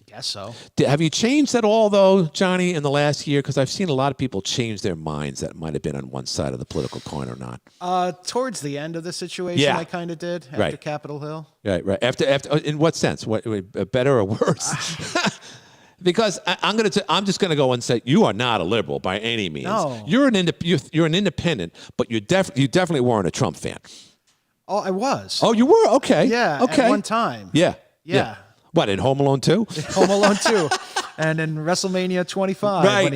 Guess so. Have you changed at all, though, Johnny, in the last year? Because I've seen a lot of people change their minds that might have been on one side of the political coin or not. Towards the end of the situation, I kind of did after Capitol Hill. Right. After, in what sense? What, better or worse? Because I'm just going to go and say you are not a liberal by any means. No. You're an independent, but you definitely weren't a Trump fan. Oh, I was. Oh, you were? Okay. Yeah. Okay. At one time. Yeah. What, in Home Alone 2? Home Alone 2. And in WrestleMania 25. Right.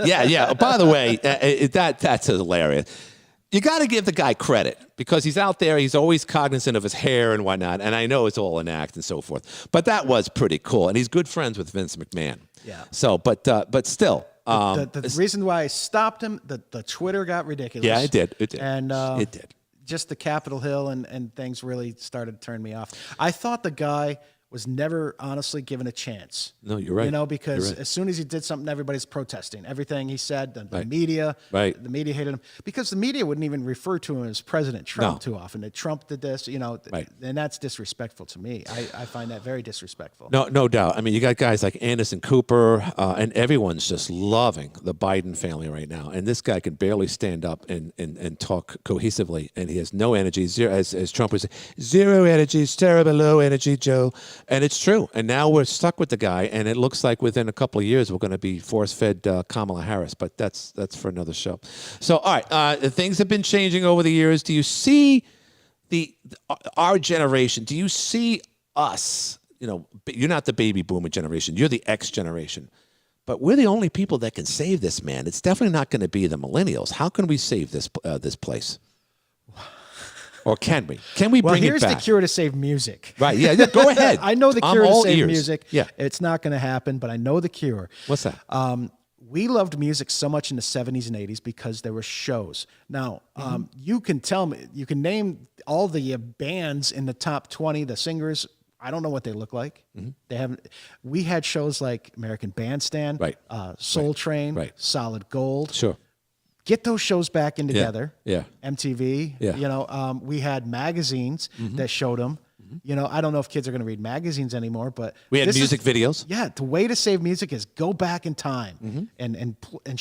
Yeah. By the way, that's hilarious. You got to give the guy credit because he's out there. He's always cognizant of his hair and whatnot. And I know it's all an act and so forth. But that was pretty cool. And he's good friends with Vince McMahon. Yeah. So, but still. The reason why I stopped him, the Twitter got ridiculous. Yeah, it did. And it did. Just the Capitol Hill and things really started to turn me off. I thought the guy was never honestly given a chance. No, you're right. Because as soon as he did something, everybody's protesting. Everything he said, the media, the media hated him. Because the media wouldn't even refer to him as President Trump too often. That Trump did this, and that's disrespectful to me. I find that very disrespectful. No doubt. I mean, you got guys like Anderson Cooper, and everyone's just loving the Biden family right now. And this guy can barely stand up and talk cohesively, and he has no energy. Zero, as Trump would say, zero energy, terrible low energy, Joe. And it's true. And now we're stuck with the guy, and it looks like within a couple of years we're going to be force-fed Kamala Harris. But that's for another show. So, all right, things have been changing over the years. Do you see our generation? Do you see us? You're not the baby boomer generation. You're the X generation. But we're the only people that can save this, man. It's definitely not going to be the millennials. How can we save this this place? Or can we? Can we bring it back? Well, here's the cure to save music. Right, yeah, go ahead. I know the cure to save music. Yeah. It's not going to happen, but I know the cure. What's that? We loved music so much in the 70s and 80s because there were shows. Now, you can tell me, you can name all the bands in the top 20, the singers. I don't know what they look like. They haven't. We had shows like American Bandstand, Right. Soul Train, Right. Solid Gold. Sure. Get those shows back in together. Yeah. MTV. Yeah. You know, we had magazines that showed them. You know, I don't know if kids are going to read magazines anymore, but We had music videos. Yeah, the way to save music is go back in time and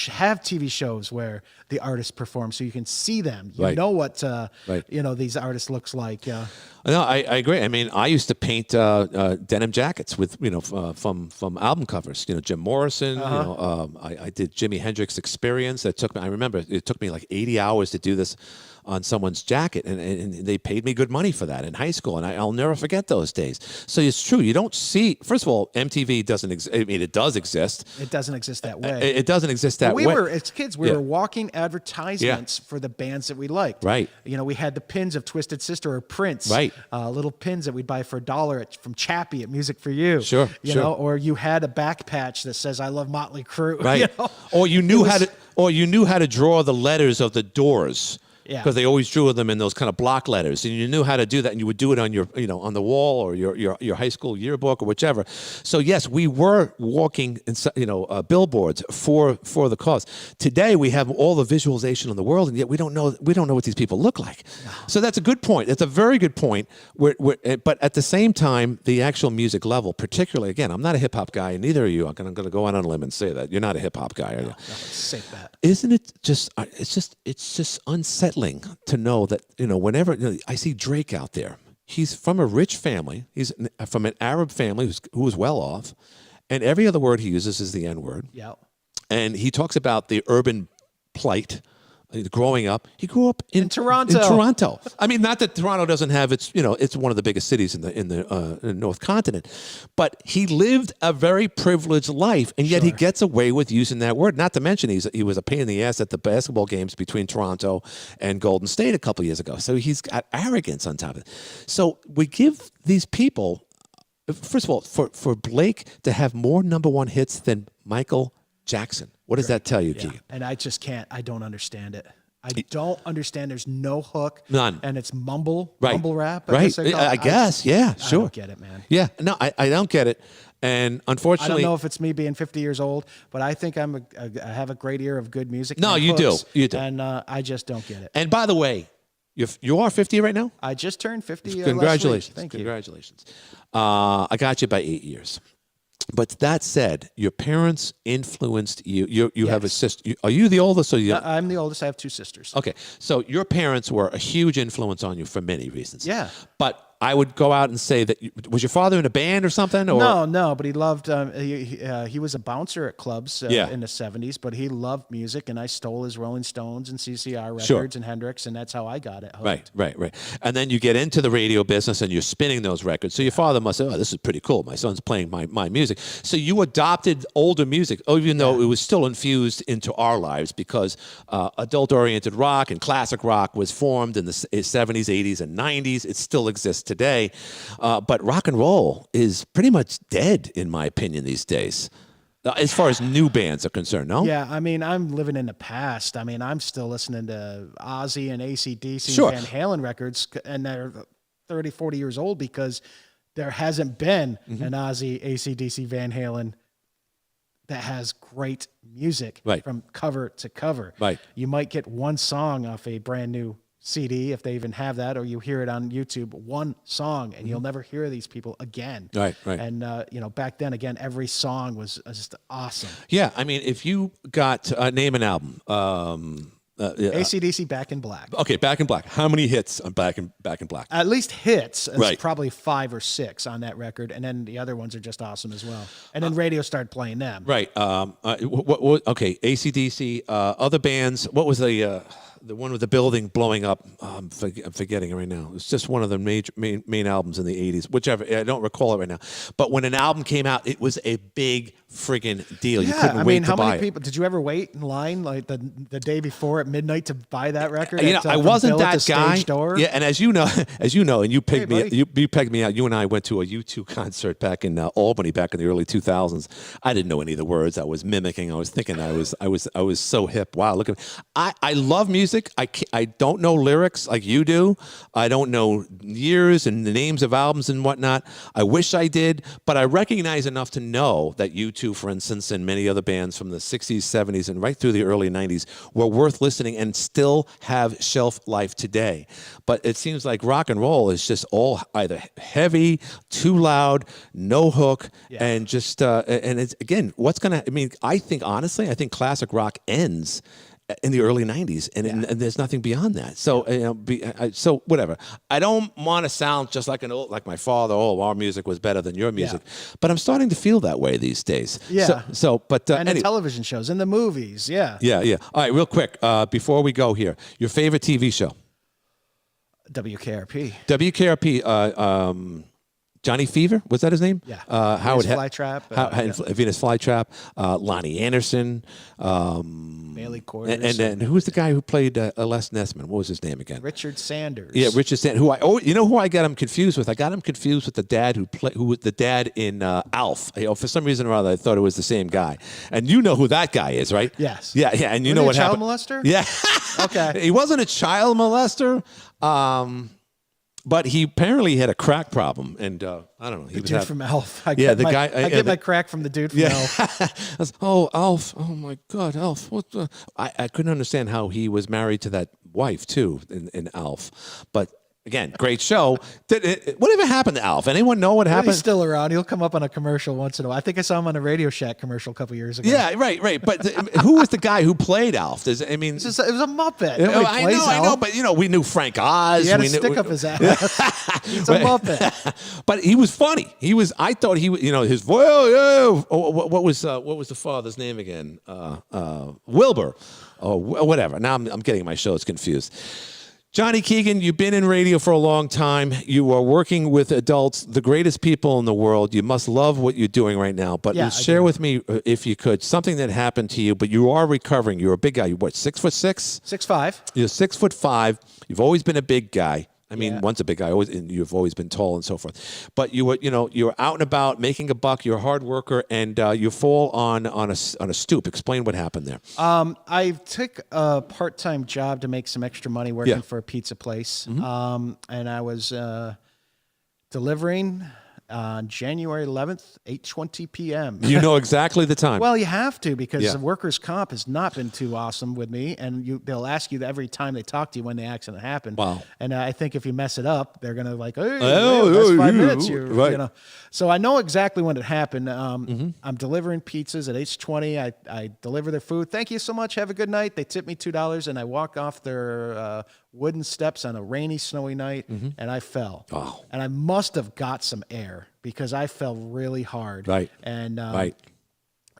have TV shows where the artists perform, so you can see them. You Right. know what Right. you know these artists looks like. No, I agree. I mean, I used to paint denim jackets with from album covers. You know, Jim Morrison. You know, I did Jimi Hendrix Experience. That took me. I remember it took me like 80 hours to do this on someone's jacket, and they paid me good money for that in high school, and I'll never forget those days. So it's true. You don't see. First of all, MTV doesn't exist. I mean, it does exist. It doesn't exist that way. It doesn't exist that way. We were as kids. We were walking advertisements for the bands that we liked. Right. You know, we had the pins of Twisted Sister or Prince. Right. Little pins that we'd buy for $1 from Chappie at Music for You. Sure, You sure. know, or you had a back patch that says "I love Motley Crue." Right. You know? Or you knew how to draw the letters of the Doors. Yeah. Because they always drew them in those kind of block letters, and you knew how to do that, and you would do it on your, on the wall or your high school yearbook or whichever. So yes, we were walking, billboards for the cause. Today we have all the visualization in the world, and yet we don't know what these people look like. No. So that's a good point. That's a very good point. But at the same time, the actual music level, particularly, again, I'm not a hip hop guy, and neither are you. I'm going to go out on a limb and say that you're not a hip hop guy, are you? No, safe bet. Isn't it just? It's just unsettling to know that whenever I see Drake out there, he's from a rich family. He's from an Arab family who is well off, and every other word he uses is the N word. Yeah. And he talks about the urban plight. Growing up, he grew up in Toronto. In Toronto. I mean, not that Toronto doesn't have its one of the biggest cities in the North Continent, but he lived a very privileged life, and yet he gets away with using that word. Not to mention he was a pain in the ass at the basketball games between Toronto and Golden State a couple years ago. So he's got arrogance on top of it. So we give these people, first of all, for Blake to have more number one hits than Michael Jackson. What does that tell you, Keegan? And I just can't. I don't understand it. I don't understand. There's no hook. None. And it's mumble rap. I guess. Yeah, sure. I don't get it, man. Yeah. No, I don't get it. And unfortunately, I don't know if it's me being 50 years old, but I think I have a great ear of good music. No, and you hooks, do. You do. And I just don't get it. And by the way, you are 50 right now? I just turned 50. Congratulations. Thank you. Congratulations. I got you by 8 years. But that said, your parents influenced you. You have a sister. Are you the oldest? Or you? I'm the oldest. I have two sisters. Okay, so your parents were a huge influence on you for many reasons. Yeah. But I would go out and say that was your father in a band or something? Or? No, but he loved. He was a bouncer at clubs in the '70s, but he loved music, and I stole his Rolling Stones and CCR records and Hendrix, and that's how I got it hooked. Right. And then you get into the radio business, and you're spinning those records. So your father must say, "Oh, this is pretty cool. My son's playing my music." So you adopted older music, even though it was still infused into our lives, because adult-oriented rock and classic rock was formed in the '70s, '80s, and '90s. It still exists today, but rock and roll is pretty much dead, in my opinion, these days, as far as new bands are concerned. No? Yeah, I mean, I'm living in the past. I mean, I'm still listening to Ozzy and AC/DC and Van Halen records, and they're 30, 40 years old because there hasn't been an Ozzy, AC/DC, Van Halen that has great music from cover to cover. Right. You might get one song off a brand new CD, if they even have that, or you hear it on YouTube, one song, and you'll never hear these people again. Right. And, back then, again, every song was just awesome. Yeah, I mean, if you got, name an album. AC/DC, Back in Black. Okay, Back in Black. How many hits on Back in Black? At least hits. It's Right. probably 5 or 6 on that record, and then the other ones are just awesome as well. And then radio started playing them. Right. Okay, AC/DC, other bands. What was the the one with the building blowing up. I'm forgetting it right now. It's just one of the main albums in the 80s, whichever. I don't recall it right now. But when an album came out, it was a big friggin' deal. You couldn't wait to buy it. How many people did you ever wait in line like the day before at midnight to buy that record? I wasn't that guy. Door? Yeah, and as you know, and you pegged me, you pegged me out. You and I went to a U2 concert back in Albany back in the early 2000s. I didn't know any of the words. I was mimicking. I was thinking I was so hip. Wow, look at me. I love music. I don't know lyrics like you do. I don't know years and the names of albums and whatnot. I wish I did, but I recognize enough to know that U2, for instance, and many other bands from the 60s, 70s, and right through the early 90s were worth listening and still have shelf life today. But it seems like rock and roll is just all either heavy, too loud, no hook, and just and it's again, I think honestly, I think classic rock ends in the early 90s, and there's nothing beyond that. So, so whatever. I don't want to sound just like like my father. Oh, our music was better than your music, but I'm starting to feel that way these days. Yeah. But and in television shows, in the movies, yeah. All right, real quick, before we go here, your favorite TV show? WKRP. Johnny Fever, was that his name? Yeah. Howard Flytrap. Venus Flytrap. Lonnie Anderson. Bailey Quarters. And who's the guy who played Les Nessman? What was his name again? Richard Sanders. Yeah, Richard Sanders. Who I got him confused with? I got him confused with the dad who was the dad in Alf. For some reason or other, I thought it was the same guy. And you know who that guy is, right? Yes. Yeah. And you know what happened? Child molester? Yeah. Okay. He wasn't a child molester. But he apparently had a crack problem, and I don't know. The dude from Alf. I get my crack from the dude from Alf. Alf. Oh my God, Alf. What the? I couldn't understand how he was married to that wife too in Alf, but. Again, great show. Whatever happened to Alf? Anyone know what happened? He's still around. He'll come up on a commercial once in a while. I think I saw him on a Radio Shack commercial a couple years ago. Yeah, right. But who was the guy who played Alf? It was a Muppet. I know, but we knew Frank Oz. He had a stick up his ass. He's a Muppet. But he was funny. I thought he was, his voice. What was the father's name again? Wilbur. Oh, whatever. Now I'm getting my shows confused. Johnny Keegan, you've been in radio for a long time. You are working with adults, the greatest people in the world. You must love what you're doing right now. But share with me, if you could, something that happened to you, but you are recovering. You're a big guy. You're what, 6'6"? 6'5". You're 6'5". You've always been a big guy. I mean, once a big guy, and you've always been tall and so forth. But you were out and about making a buck. You're a hard worker, and you fall on a stoop. Explain what happened there. I took a part-time job to make some extra money working for a pizza place, and I was delivering on January 11th, 8:20 p.m. You know exactly the time. Well, you have to, because the workers' comp has not been too awesome with me, and they'll ask you every time they talk to you when the accident happened. Wow. And I think if you mess it up, they're gonna that's 5 minutes. Right. So I know exactly when it happened. I'm delivering pizzas at H2O. I deliver their food. Thank you so much. Have a good night. They tip me $2, and I walk off their wooden steps on a rainy, snowy night, and I fell. Oh. And I must have got some air because I fell really hard. Right. And right.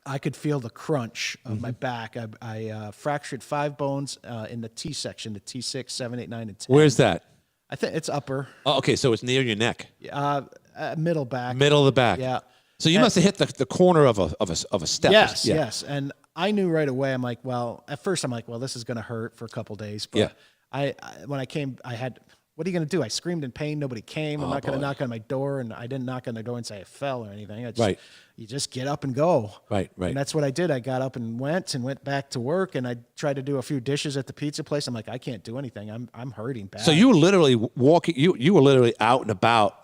I could feel the crunch of my back. I fractured 5 bones in the T section, the T6, 7, 8, 9, and 10. Where's that? I think it's upper. Oh, okay, so it's near your neck. Middle back. Middle of the back. Yeah. So you must have hit the corner of a step. Yes. And I knew right away. I'm like, at first I'm like, this is going to hurt for a couple days. But when I came, what are you going to do? I screamed in pain. Nobody came. I'm not going to knock on my door. And I didn't knock on the door and say I fell or anything. You just get up and go. Right. And that's what I did. I got up and went back to work, and I tried to do a few dishes at the pizza place. I'm like, I can't do anything. I'm hurting bad. So you were literally walking, you were literally out and about,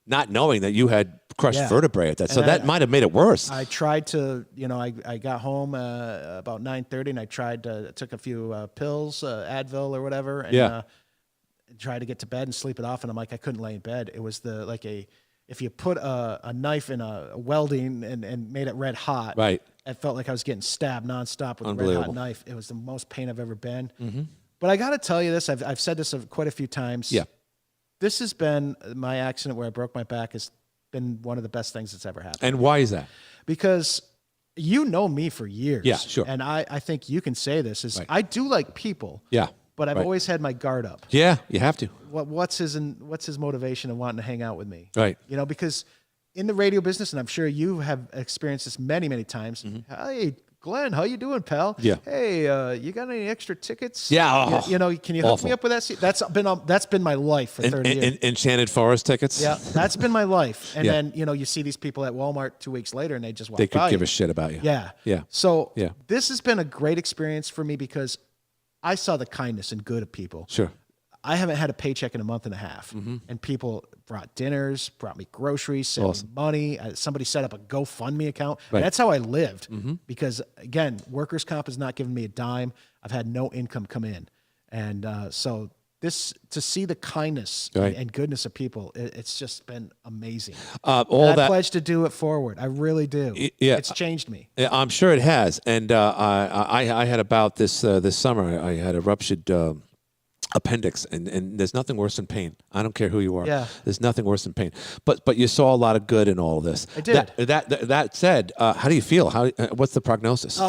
not knowing that you had crushed vertebrae at that. So that might have made it worse. I tried to, I got home about 9:30, and I took a few pills, Advil or whatever, and tried to get to bed and sleep it off. And I'm like, I couldn't lay in bed. It was if you put a knife in a welding and made it red hot, right? It felt like I was getting stabbed nonstop with a red hot knife. It was the most pain I've ever been. But I got to tell you this, I've said this quite a few times. Yeah. This has been my accident where I broke my back has been one of the best things that's ever happened. And why is that? Because you know me for years. Yeah, sure. And I think you can say this I do like people. Yeah. but I've always had my guard up. Yeah, you have to. What's his motivation of wanting to hang out with me? Right. Because in the radio business, and I'm sure you have experienced this many, many times. Hey, Glenn, how you doing, pal? Yeah. Hey, you got any extra tickets? Yeah. Can you hook me up with that seat? That's been my life for 30 years. Enchanted Forest tickets. Yeah, that's been my life. And then you see these people at Walmart 2 weeks later, and they just walk by. They could give a shit about you. Yeah. Yeah. So this has been a great experience for me because I saw the kindness and good of people. Sure. I haven't had a paycheck in a month and a half, and people brought dinners, brought me groceries, sent me money. Somebody set up a GoFundMe account. Right. And that's how I lived because, again, workers' comp has not given me a dime. I've had no income come in. And so to see the kindness and goodness of people, it's just been amazing. I pledge to do it forward. I really do. Yeah. It's changed me. I'm sure it has. And I had about this summer, I had a ruptured appendix, and there's nothing worse than pain. I don't care who you are. Yeah. There's nothing worse than pain. But you saw a lot of good in all of this. I did. That said, how do you feel? What's the prognosis?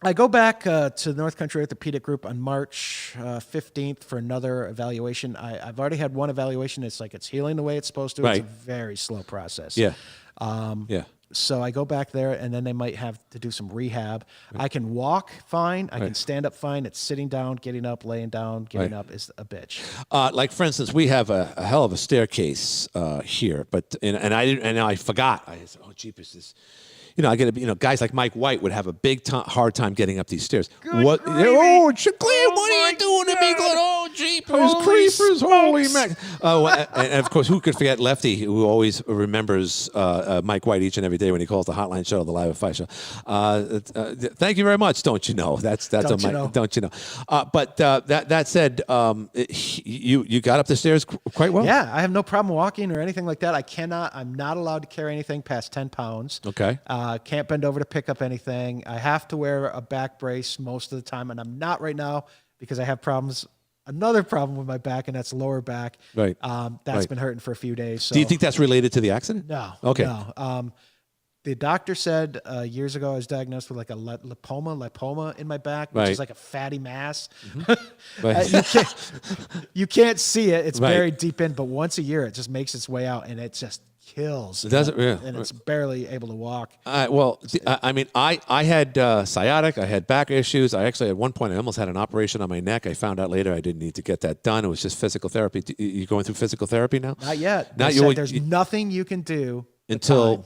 I go back to the North Country Orthopedic Group on March 15th for another evaluation. I've already had one evaluation. It's healing the way it's supposed to. Right. It's a very slow process. Yeah. So I go back there, and then they might have to do some rehab. I can walk fine. I can stand up fine. It's sitting down, getting up, laying down, getting up is a bitch. Like for instance, we have a hell of a staircase here, but I forgot. I said, "Oh, jeepers, this." I get guys like Mike White would have a big hard time getting up these stairs. Glenn, what are you doing to me, Glenn? Oh, jeepers, creepers, holy mac! And of course, who could forget Lefty, who always remembers Mike White each and every day when he calls the hotline show, the Live at 5 show. Thank you very much. Don't you know? That's don't you know? Don't you know? But that said, you got up the stairs quite well. Yeah, I have no problem walking or anything like that. I'm not allowed to carry anything past 10 pounds. Okay. Can't bend over to pick up anything. I have to wear a back brace most of the time, and I'm not right now because I have problems. Another problem with my back, and that's lower back. Right. That's been hurting for a few days. So. Do you think that's related to the accident? No. Okay. No. The doctor said years ago I was diagnosed with like a lipoma in my back, which is like a fatty mass. You can't see it. It's buried deep in, but once a year it just makes its way out, and it just kills. It doesn't, and it's barely able to walk. I mean, I had sciatic. I had back issues. I actually, at one point, I almost had an operation on my neck. I found out later I didn't need to get that done. It was just physical therapy. You going through physical therapy now? Not yet. There's nothing you can do until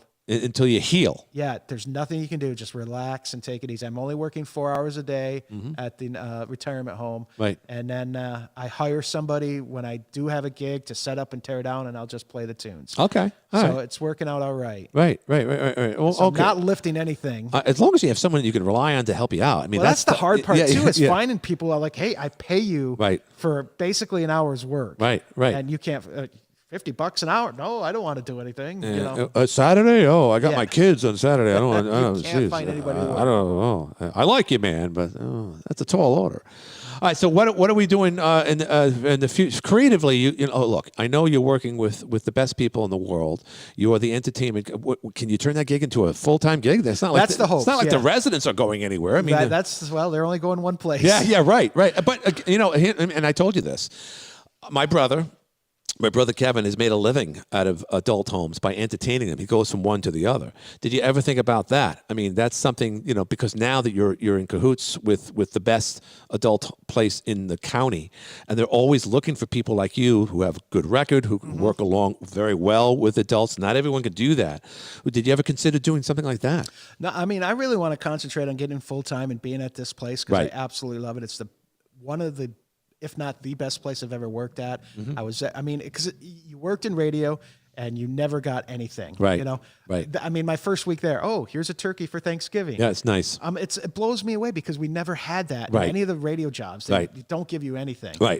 you heal. Yeah, there's nothing you can do. Just relax and take it easy. I'm only working 4 hours a day at the retirement home. Right. And then I hire somebody when I do have a gig to set up and tear down, and I'll just play the tunes. Okay. So it's working out all right. Right. Well, so I'm not lifting anything. As long as you have someone you can rely on to help you out. I mean, that's the hard part, too, is finding people are like, hey, I pay you for basically an hour's work. Right. And you can't... $50 an hour? No, I don't want to do anything. Saturday? Oh, I got my kids on Saturday. I don't. You can't find anybody. I don't know. I like you, man, but that's a tall order. All right. So what are we doing in the future creatively? You know, look, I know you're working with the best people in the world. You are the entertainment. Can you turn that gig into a full-time gig? That's not like the hope. It's not like the residents are going anywhere. I mean, they're only going one place. Yeah. Right. But and I told you this. My brother Kevin has made a living out of adult homes by entertaining them. He goes from one to the other. Did you ever think about that? I mean, that's something, because now that you're in cahoots with the best adult place in the county, and they're always looking for people like you who have a good record, who can work along very well with adults. Not everyone can do that. Did you ever consider doing something like that? No, I mean, I really want to concentrate on getting full-time and being at this place because I absolutely love it. It's one of the, if not the best place I've ever worked at. Because you worked in radio and you never got anything. Right. Right. I mean, my first week there, here's a turkey for Thanksgiving. Yeah, it's nice. It blows me away because we never had that in any of the radio jobs. They don't give you anything. Right.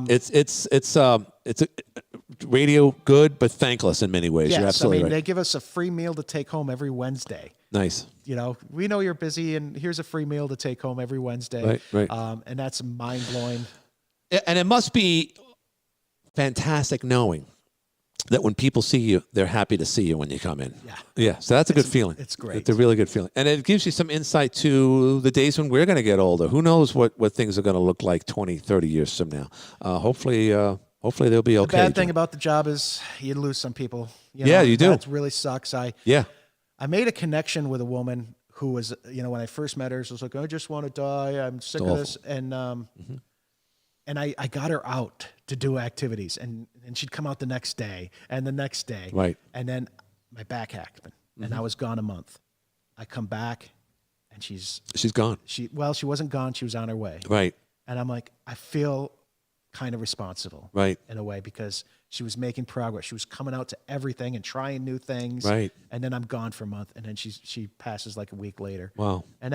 It's a radio good, but thankless in many ways. Yes, you're absolutely right. They give us a free meal to take home every Wednesday. Nice. We know you're busy, and here's a free meal to take home every Wednesday. Right. And that's mind blowing. And it must be fantastic knowing that when people see you, they're happy to see you when you come in. Yeah. Yeah. So that's a good feeling. It's great. It's a really good feeling. And it gives you some insight to the days when we're going to get older. Who knows what things are going to look like 20, 30 years from now. Hopefully they'll be okay. The bad thing about the job is you lose some people. Yeah, you do. That really sucks. I made a connection with a woman who was, when I first met her, she was like, I just want to die. I'm sick of this. And and I got her out to do activities, and she'd come out the next day and the next day. Right. And then my back happened, and I was gone a month. I come back, and she's gone. She wasn't gone. She was on her way. Right. And I'm like, I feel kind of responsible. Right. In a way, because she was making progress. She was coming out to everything and trying new things. Right. And then I'm gone for a month, and then she passes like a week later. Wow. And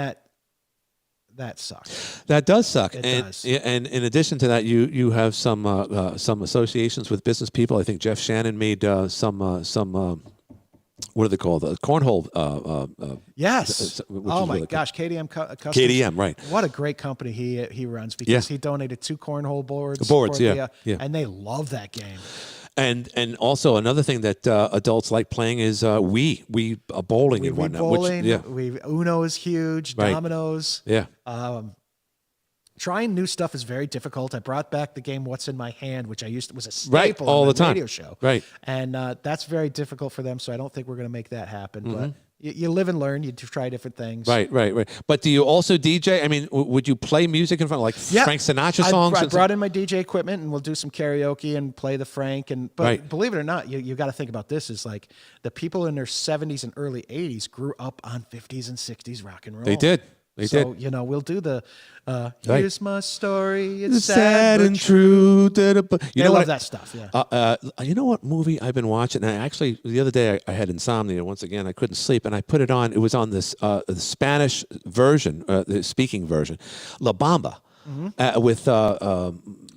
that sucks. That does suck. It does. And in addition to that, you have some associations with business people. I think Jeff Shannon made some what are they called? The Cornhole. Yes. Oh my gosh, KDM Customs. KDM, right? What a great company he runs, because he donated 2 cornhole boards. Yeah. And they love that game. And also another thing that adults like playing is bowling and whatnot. Bowling. Uno is huge. Right. Dominoes. Yeah. Trying new stuff is very difficult. I brought back the game What's in My Hand, which was a staple all on the the time. radio show. Right. And that's very difficult for them, so I don't think we're going to make that happen. But you live and learn. You try different things. Right. But do you also DJ? I mean, would you play music in front of like Frank Sinatra songs? I brought in my DJ equipment, and we'll do some karaoke and play the Frank. But believe it or not, you got to think about this: is like the people in their 70s and early 80s grew up on 50s and 60s rock and roll. They did. So we'll do the here's my story. It's sad and true. You love that stuff. Yeah. You know what movie I've been watching? And actually, the other day I had insomnia once again. I couldn't sleep, and I put it on. It was on this the Spanish version, the speaking version, La Bamba, with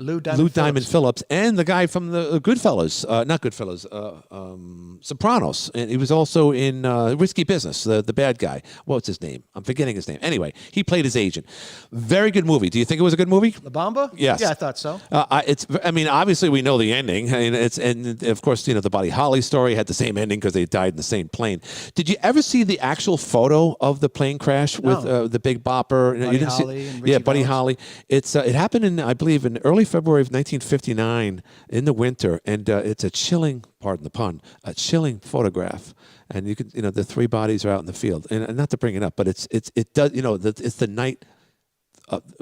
Lou Diamond Phillips and the guy from the Goodfellas, not Goodfellas, Sopranos, and he was also in Risky Business, the bad guy. What's his name? I'm forgetting his name. Anyway, he played his agent. Very good movie. Do you think it was a good movie? La Bamba? Yes. Yeah, I thought so. I mean, obviously we know the ending, and of course, the Buddy Holly story had the same ending because they died in the same plane. Did you ever see the actual photo of the plane crash with the Big Bopper? Buddy Holly and Richie Buddy Valens? Holly. It happened in, I believe, in early February of 1959 in the winter, and it's a chilling, pardon the pun, a chilling photograph. And you could, the 3 bodies are out in the field, and not to bring it up, but it does, it's the night,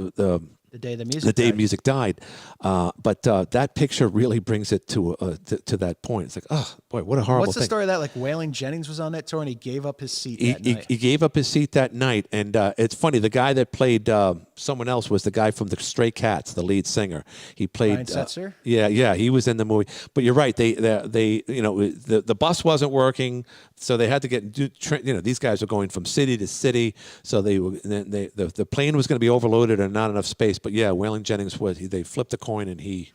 the day music died. But that picture really brings it to that point. It's like, oh boy, what a horrible What's the thing. story of that? Like Waylon Jennings was on that tour, and he gave up his seat that night. He gave up his seat that night, and it's funny. The guy that played someone else was the guy from the Stray Cats, the lead singer. He played. Ryan Setzer? Yeah, he was in the movie. But you're right. The bus wasn't working, so they had to get. These guys were going from city to city, so the plane was going to be overloaded and not enough space. But yeah, Waylon Jennings they flipped a coin, and he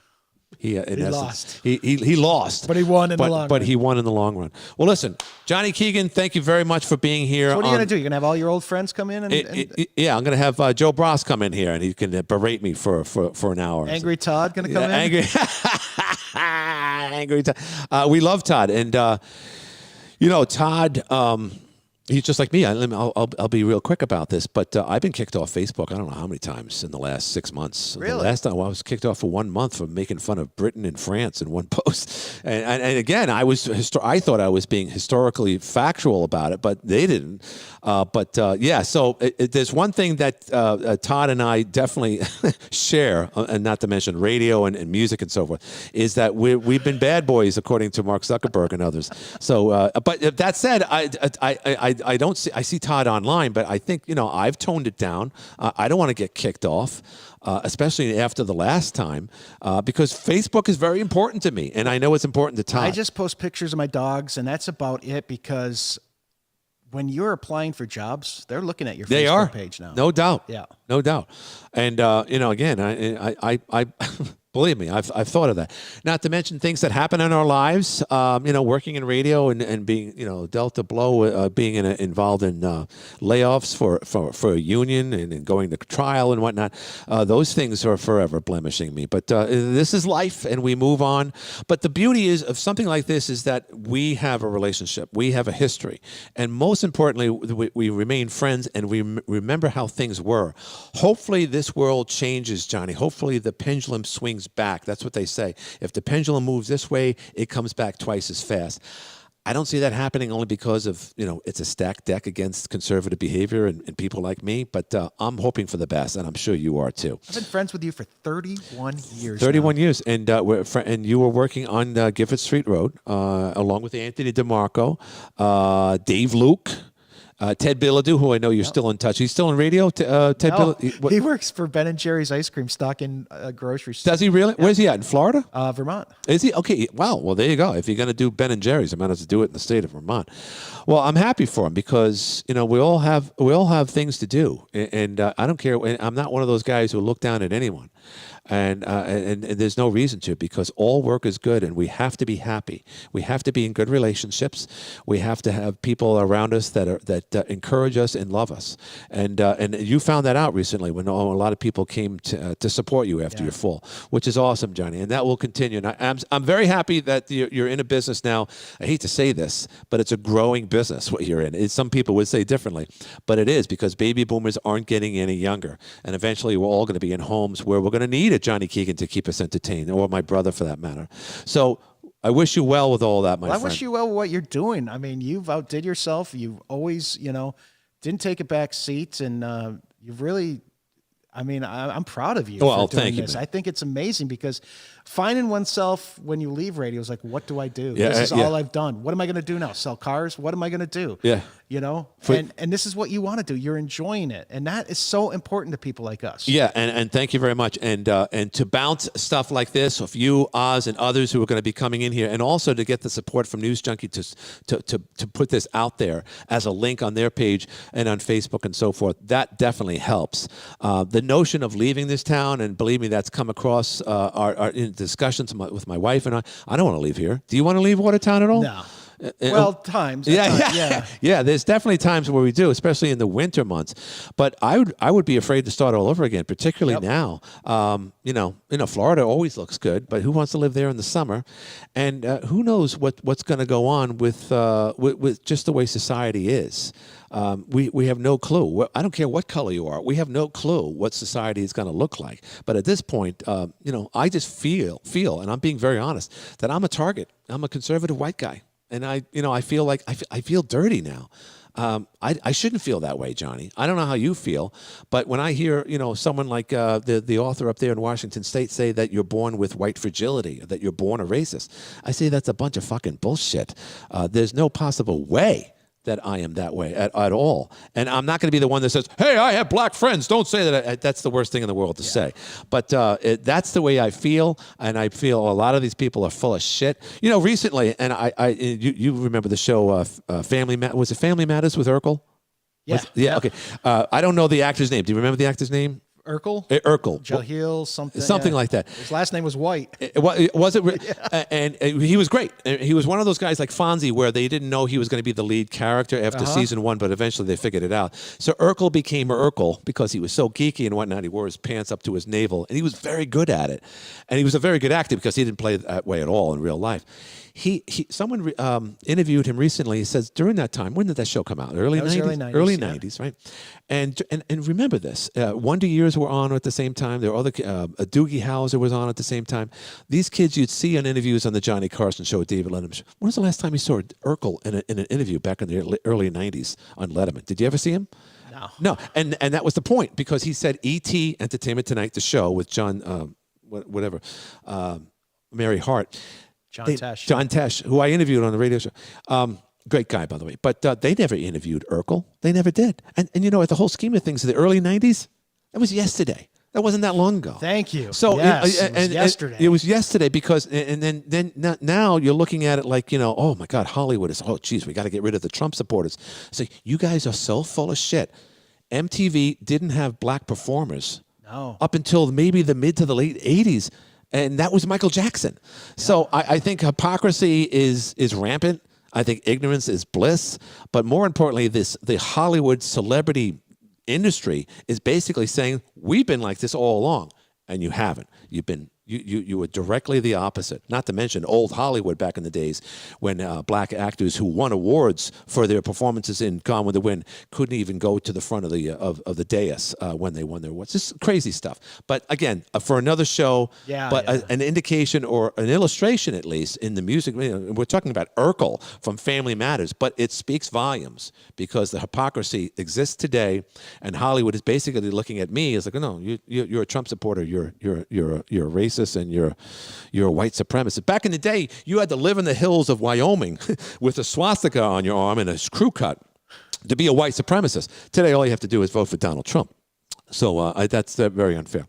lost. He lost. But he won in the long run. But he won in the long run. Well, listen, Johnny Keegan, thank you very much for being here. So what are you going to do? You're going to have all your old friends come in? Yeah, I'm going to have Joe Bross come in here, and he can berate me for an hour. Angry Todd going to come in? Angry Todd. We love Todd. And, Todd... he's just like me. I'll be real quick about this, but I've been kicked off Facebook. I don't know how many times in the last 6 months. Really? The last time I was kicked off for 1 month for making fun of Britain and France in one post. And again, I thought I was being historically factual about it, but they didn't. So there's one thing that Todd and I definitely share, and not to mention radio and music and so forth, is that we've been bad boys according to Mark Zuckerberg and others. So, but that said, I don't see. I see Todd online, but I think I've toned it down. I don't want to get kicked off, especially after the last time, because Facebook is very important to me, and I know it's important to Todd. I just post pictures of my dogs, and that's about it. Because when you're applying for jobs, they're looking at your Facebook page now. No doubt. Yeah, no doubt. And again, I Believe me, I've thought of that. Not to mention things that happen in our lives. Working in radio and being dealt a blow, being involved in layoffs for a union and going to trial and whatnot. Those things are forever blemishing me. But this is life, and we move on. But the beauty is of something like this is that we have a relationship, we have a history, and most importantly, we remain friends and we remember how things were. Hopefully, this world changes, Johnny. Hopefully, the pendulum swings back. That's what they say. If the pendulum moves this way, it comes back twice as fast. I don't see that happening only because of, it's a stacked deck against conservative behavior and people like me, but I'm hoping for the best, and I'm sure you are too. I've been friends with you for 31 years 31 now. years, and and you were working on Gifford Street Road, along with Anthony DeMarco, Dave Luke, Ted Bilodeau, who I know you're still in touch. He's still in radio. Ted Bilodeau. He works for Ben & Jerry's ice cream stocking grocery store. Does he really? Yeah. Where's he at? In Florida? Vermont. Is he? Okay. Wow. Well, there you go. If you're going to do Ben & Jerry's, I might have to do it in the state of Vermont. Well, I'm happy for him because we all have things to do, and I don't care. I'm not one of those guys who look down at anyone. And there's no reason to, because all work is good, and we have to be happy. We have to be in good relationships. We have to have people around us that encourage us and love us. And you found that out recently when a lot of people came to support you after your fall, which is awesome, Johnny. And that will continue. And I'm very happy that you're in a business now. I hate to say this, but it's a growing business what you're in. Some people would say differently, but it is, because baby boomers aren't getting any younger, and eventually we're all going to be in homes where we're going to need a Johnny Keegan to keep us entertained, or my brother for that matter. So I wish you well with all that, my friend. I wish you well with what you're doing. I mean, you've outdid yourself. You've always, didn't take a back seat, and you've really, I'm proud of you for doing this. I think it's amazing, because finding oneself when you leave radio is like, what do I do? Yeah, this is all I've done. What am I going to do now? Sell cars? What am I going to do? Yeah. And this is what you want to do. You're enjoying it. And that is so important to people like us. Yeah, and thank you very much. And to bounce stuff like this, of you, Oz, and others who are going to be coming in here, and also to get the support from News Junkie to put this out there as a link on their page and on Facebook and so forth, that definitely helps. The notion of leaving this town, and believe me, that's come across our in discussions with my wife and I don't want to leave here. Do you want to leave Watertown at all? No. Well, times. Yeah. There's definitely times where we do, especially in the winter months. But I would be afraid to start all over again, particularly now. Florida always looks good, but who wants to live there in the summer? And who knows what's going to go on with just the way society is. We have no clue. I don't care what color you are. We have no clue what society is going to look like. But at this point, I just feel, and I'm being very honest, that I'm a target. I'm a conservative white guy. And I feel like I feel dirty now. I shouldn't feel that way, Johnny. I don't know how you feel, but when I hear someone like the author up there in Washington State say that you're born with white fragility, that you're born a racist, I say that's a bunch of fucking bullshit. There's no possible way that I am that way at all. And I'm not going to be the one that says, hey, I have black friends. Don't say that. That's the worst thing in the world to say. But that's the way I feel. And I feel a lot of these people are full of shit. Recently, and you remember the show Family was it Family Matters with Urkel? Yeah. Okay. I don't know the actor's name. Do you remember the actor's name? Urkel? Urkel. Jahil, something like that. His last name was White. Was it? Yeah. And he was great. He was one of those guys like Fonzie, where they didn't know he was going to be the lead character after season 1, but eventually they figured it out. So Urkel became Urkel because he was so geeky and whatnot. He wore his pants up to his navel, and he was very good at it. And he was a very good actor because he didn't play that way at all in real life. Someone interviewed him recently. He says during that time, when did that show come out? Early 90s? Early 90s, right? And remember this. Wonder Years were on at the same time. There were other Doogie Howser was on at the same time. These kids you'd see on interviews on the Johnny Carson show with David Letterman. When was the last time you saw Urkel in an interview back in the early 90s on Letterman? Did you ever see him? No. And that was the point, because he said E.T. Entertainment Tonight, the show with John, Mary Hart. John Tesh, who I interviewed on the radio show. Great guy, by the way. But they never interviewed Urkel. They never did. And at the whole scheme of things, in the early 90s, that was yesterday. That wasn't that long ago. Thank you. So it was yesterday. It was yesterday because, and then now you're looking at it like, oh my God, Hollywood is, geez, we got to get rid of the Trump supporters. So you guys are so full of shit. MTV didn't have black performers. No. Up until maybe the mid to the late 80s. And that was Michael Jackson. So I think hypocrisy is rampant. I think ignorance is bliss. But more importantly, the Hollywood celebrity industry is basically saying, we've been like this all along, and you haven't. You were directly the opposite. Not to mention old Hollywood back in the days when black actors who won awards for their performances in Gone with the Wind couldn't even go to the front of the dais when they won their awards. Just crazy stuff. But again, for another show, an indication or an illustration at least in the music. We're talking about Urkel from Family Matters, but it speaks volumes because the hypocrisy exists today, and Hollywood is basically looking at me as like, no, you're a Trump supporter, you're a racist, and you're a white supremacist. Back in the day, you had to live in the hills of Wyoming with a swastika on your arm and a crew cut to be a white supremacist. Today, all you have to do is vote for Donald Trump. So that's very unfair.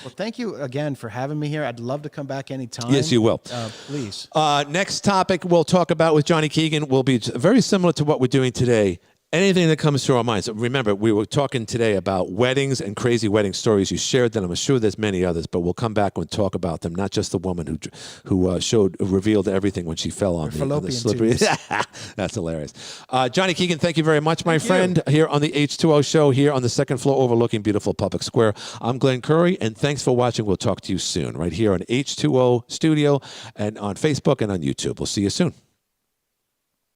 Well, thank you again for having me here. I'd love to come back anytime. Yes, you will. Please. Next topic we'll talk about with Johnny Keegan will be very similar to what we're doing today. Anything that comes to our minds. Remember, we were talking today about weddings and crazy wedding stories. You shared them. I'm sure there's many others, but we'll come back and talk about them. Not just the woman who revealed everything when she fell on the slippery. That's hilarious. Johnny Keegan, thank you very much, my friend. Here on the H2O show, here on the second floor overlooking beautiful Public Square. I'm Glenn Curry, and thanks for watching. We'll talk to you soon, right here on H2O Studio and on Facebook and on YouTube. We'll see you soon.